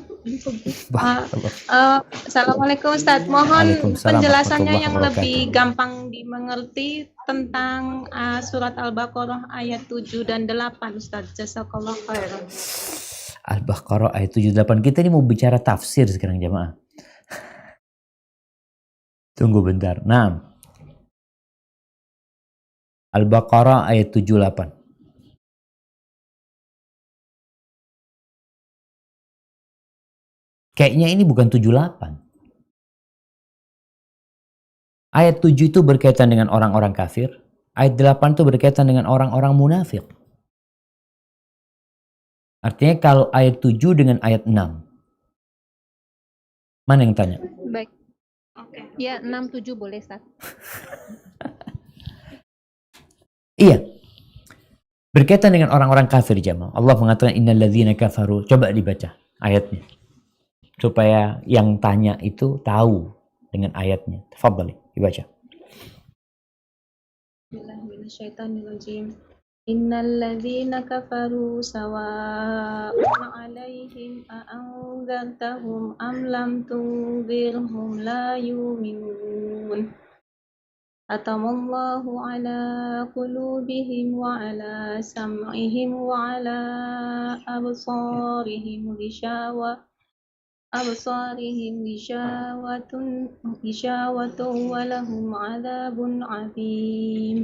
J: Assalamualaikum Ustadz, mohon penjelasannya yang lebih gampang dimengerti tentang surat Al-Baqarah ayat 7 dan 8 Ustadz. Jazakallah khairan.
A: Al-Baqarah ayat 7 dan 8. Kita ini mau bicara tafsir sekarang jamaah. Tunggu bentar. Nah. Al-Baqarah ayat 78. Kayaknya ini bukan 78. Ayat 7 itu berkaitan dengan orang-orang kafir. Ayat 8 itu berkaitan dengan orang-orang munafik. Artinya kalau ayat 7 dengan ayat 6. Mana yang tanya?
J: Baik. Oke. Ya, 6, 7 boleh, Ustaz.
A: Iya. Berkaitan dengan orang-orang kafir jamaah. Allah mengatakan innal ladzina kafaru. Coba dibaca ayatnya. Supaya yang tanya itu tahu dengan ayatnya. Tafadhali, dibaca.
B: Bismillahirrahmanirrahim. Innal ladzina kafaru sawa'un 'alaihim a'anzartahum am lam tunzirhum la yu'minun.
K: ختم الله على قلوبهم وعلى سمعهم وعلى أبصارهم غشاوة ولهم عذاب عظيم.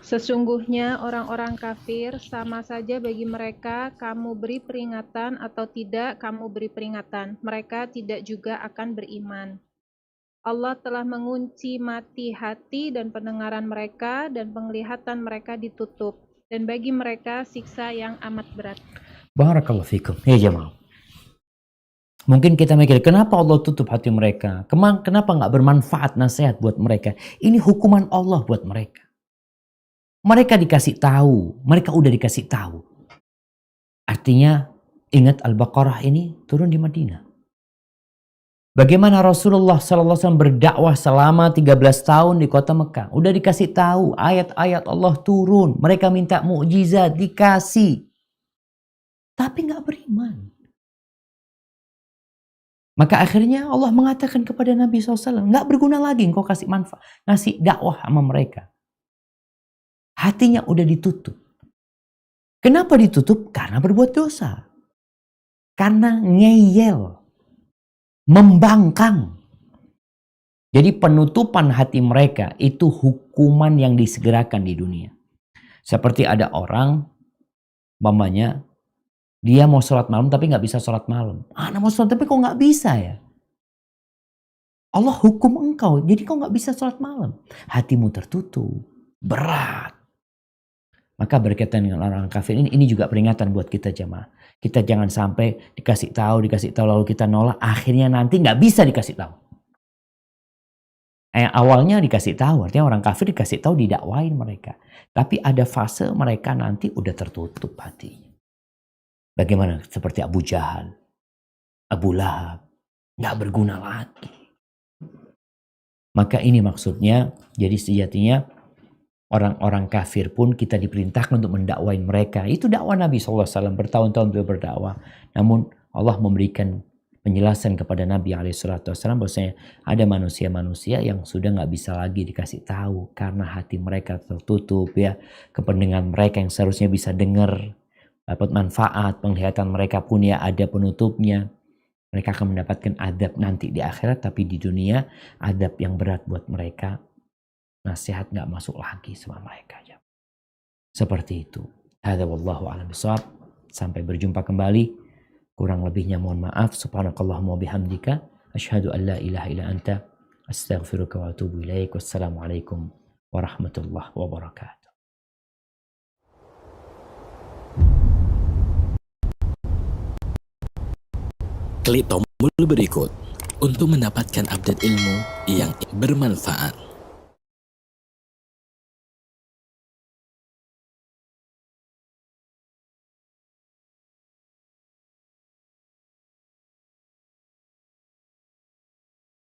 B: Sesungguhnya orang-orang kafir sama saja bagi mereka kamu beri peringatan atau tidak kamu beri peringatan. Mereka tidak juga akan beriman. Allah telah mengunci mati hati dan pendengaran mereka dan penglihatan mereka ditutup. Dan bagi mereka siksa yang amat berat.
A: Barakallahu fikum. Ya jemaah. Mungkin kita mikir, kenapa Allah tutup hati mereka? Kenapa nggak bermanfaat nasihat buat mereka? Ini hukuman Allah buat mereka. Mereka dikasih tahu, mereka udah dikasih tahu. Artinya, ingat Al-Baqarah ini turun di Madinah. Bagaimana Rasulullah SAW berdakwah selama 13 tahun di kota Mekah. Udah dikasih tahu, ayat-ayat Allah turun. Mereka minta mukjizat, dikasih. Tapi nggak beriman. Maka akhirnya Allah mengatakan kepada Nabi SAW, nggak berguna lagi engkau kasih manfaat, ngasih dakwah sama mereka. Hatinya udah ditutup. Kenapa ditutup? Karena berbuat dosa. Karena ngeyel. Membangkang. Jadi penutupan hati mereka itu hukuman yang disegerakan di dunia. Seperti ada orang, umpamanya, dia mau sholat malam tapi nggak bisa sholat malam. Mau sholat tapi kok nggak bisa ya? Allah hukum engkau, jadi kau nggak bisa sholat malam. Hatimu tertutup. Berat. Maka berkaitan dengan orang kafir ini juga peringatan buat kita jemaah. Kita jangan sampai dikasih tahu lalu kita nolak, akhirnya nanti nggak bisa dikasih tahu. Awalnya dikasih tahu, artinya orang kafir dikasih tahu, didakwain mereka. Tapi ada fase mereka nanti udah tertutup hatinya. Bagaimana seperti Abu Jahal, Abu Lahab, nggak berguna lagi. Maka ini maksudnya, jadi sejatinya orang-orang kafir pun kita diperintahkan untuk mendakwain mereka. Itu dakwah Nabi SAW, bertahun-tahun beliau berdakwah. Namun Allah memberikan penjelasan kepada Nabi SAW bahwasanya ada manusia-manusia yang sudah nggak bisa lagi dikasih tahu karena hati mereka tertutup ya. Kependengaran mereka yang seharusnya bisa dengar, dapat manfaat, penglihatan mereka pun ya ada penutupnya. Mereka akan mendapatkan adab nanti di akhirat, tapi di dunia adab yang berat buat mereka. Nasihat nggak masuk lagi sama mereka. Seperti itu. Hadza wallahu a'lam bishawab. Sampai berjumpa kembali. Kurang lebihnya mohon maaf. Subhanakallahumma wa bihamdika asyhadu an la ilaha illa anta astaghfiruka wa atubu ilaik. Wassalamualaikum warahmatullahi wabarakatuh.
L: Klik tombol berikut untuk mendapatkan update ilmu yang bermanfaat.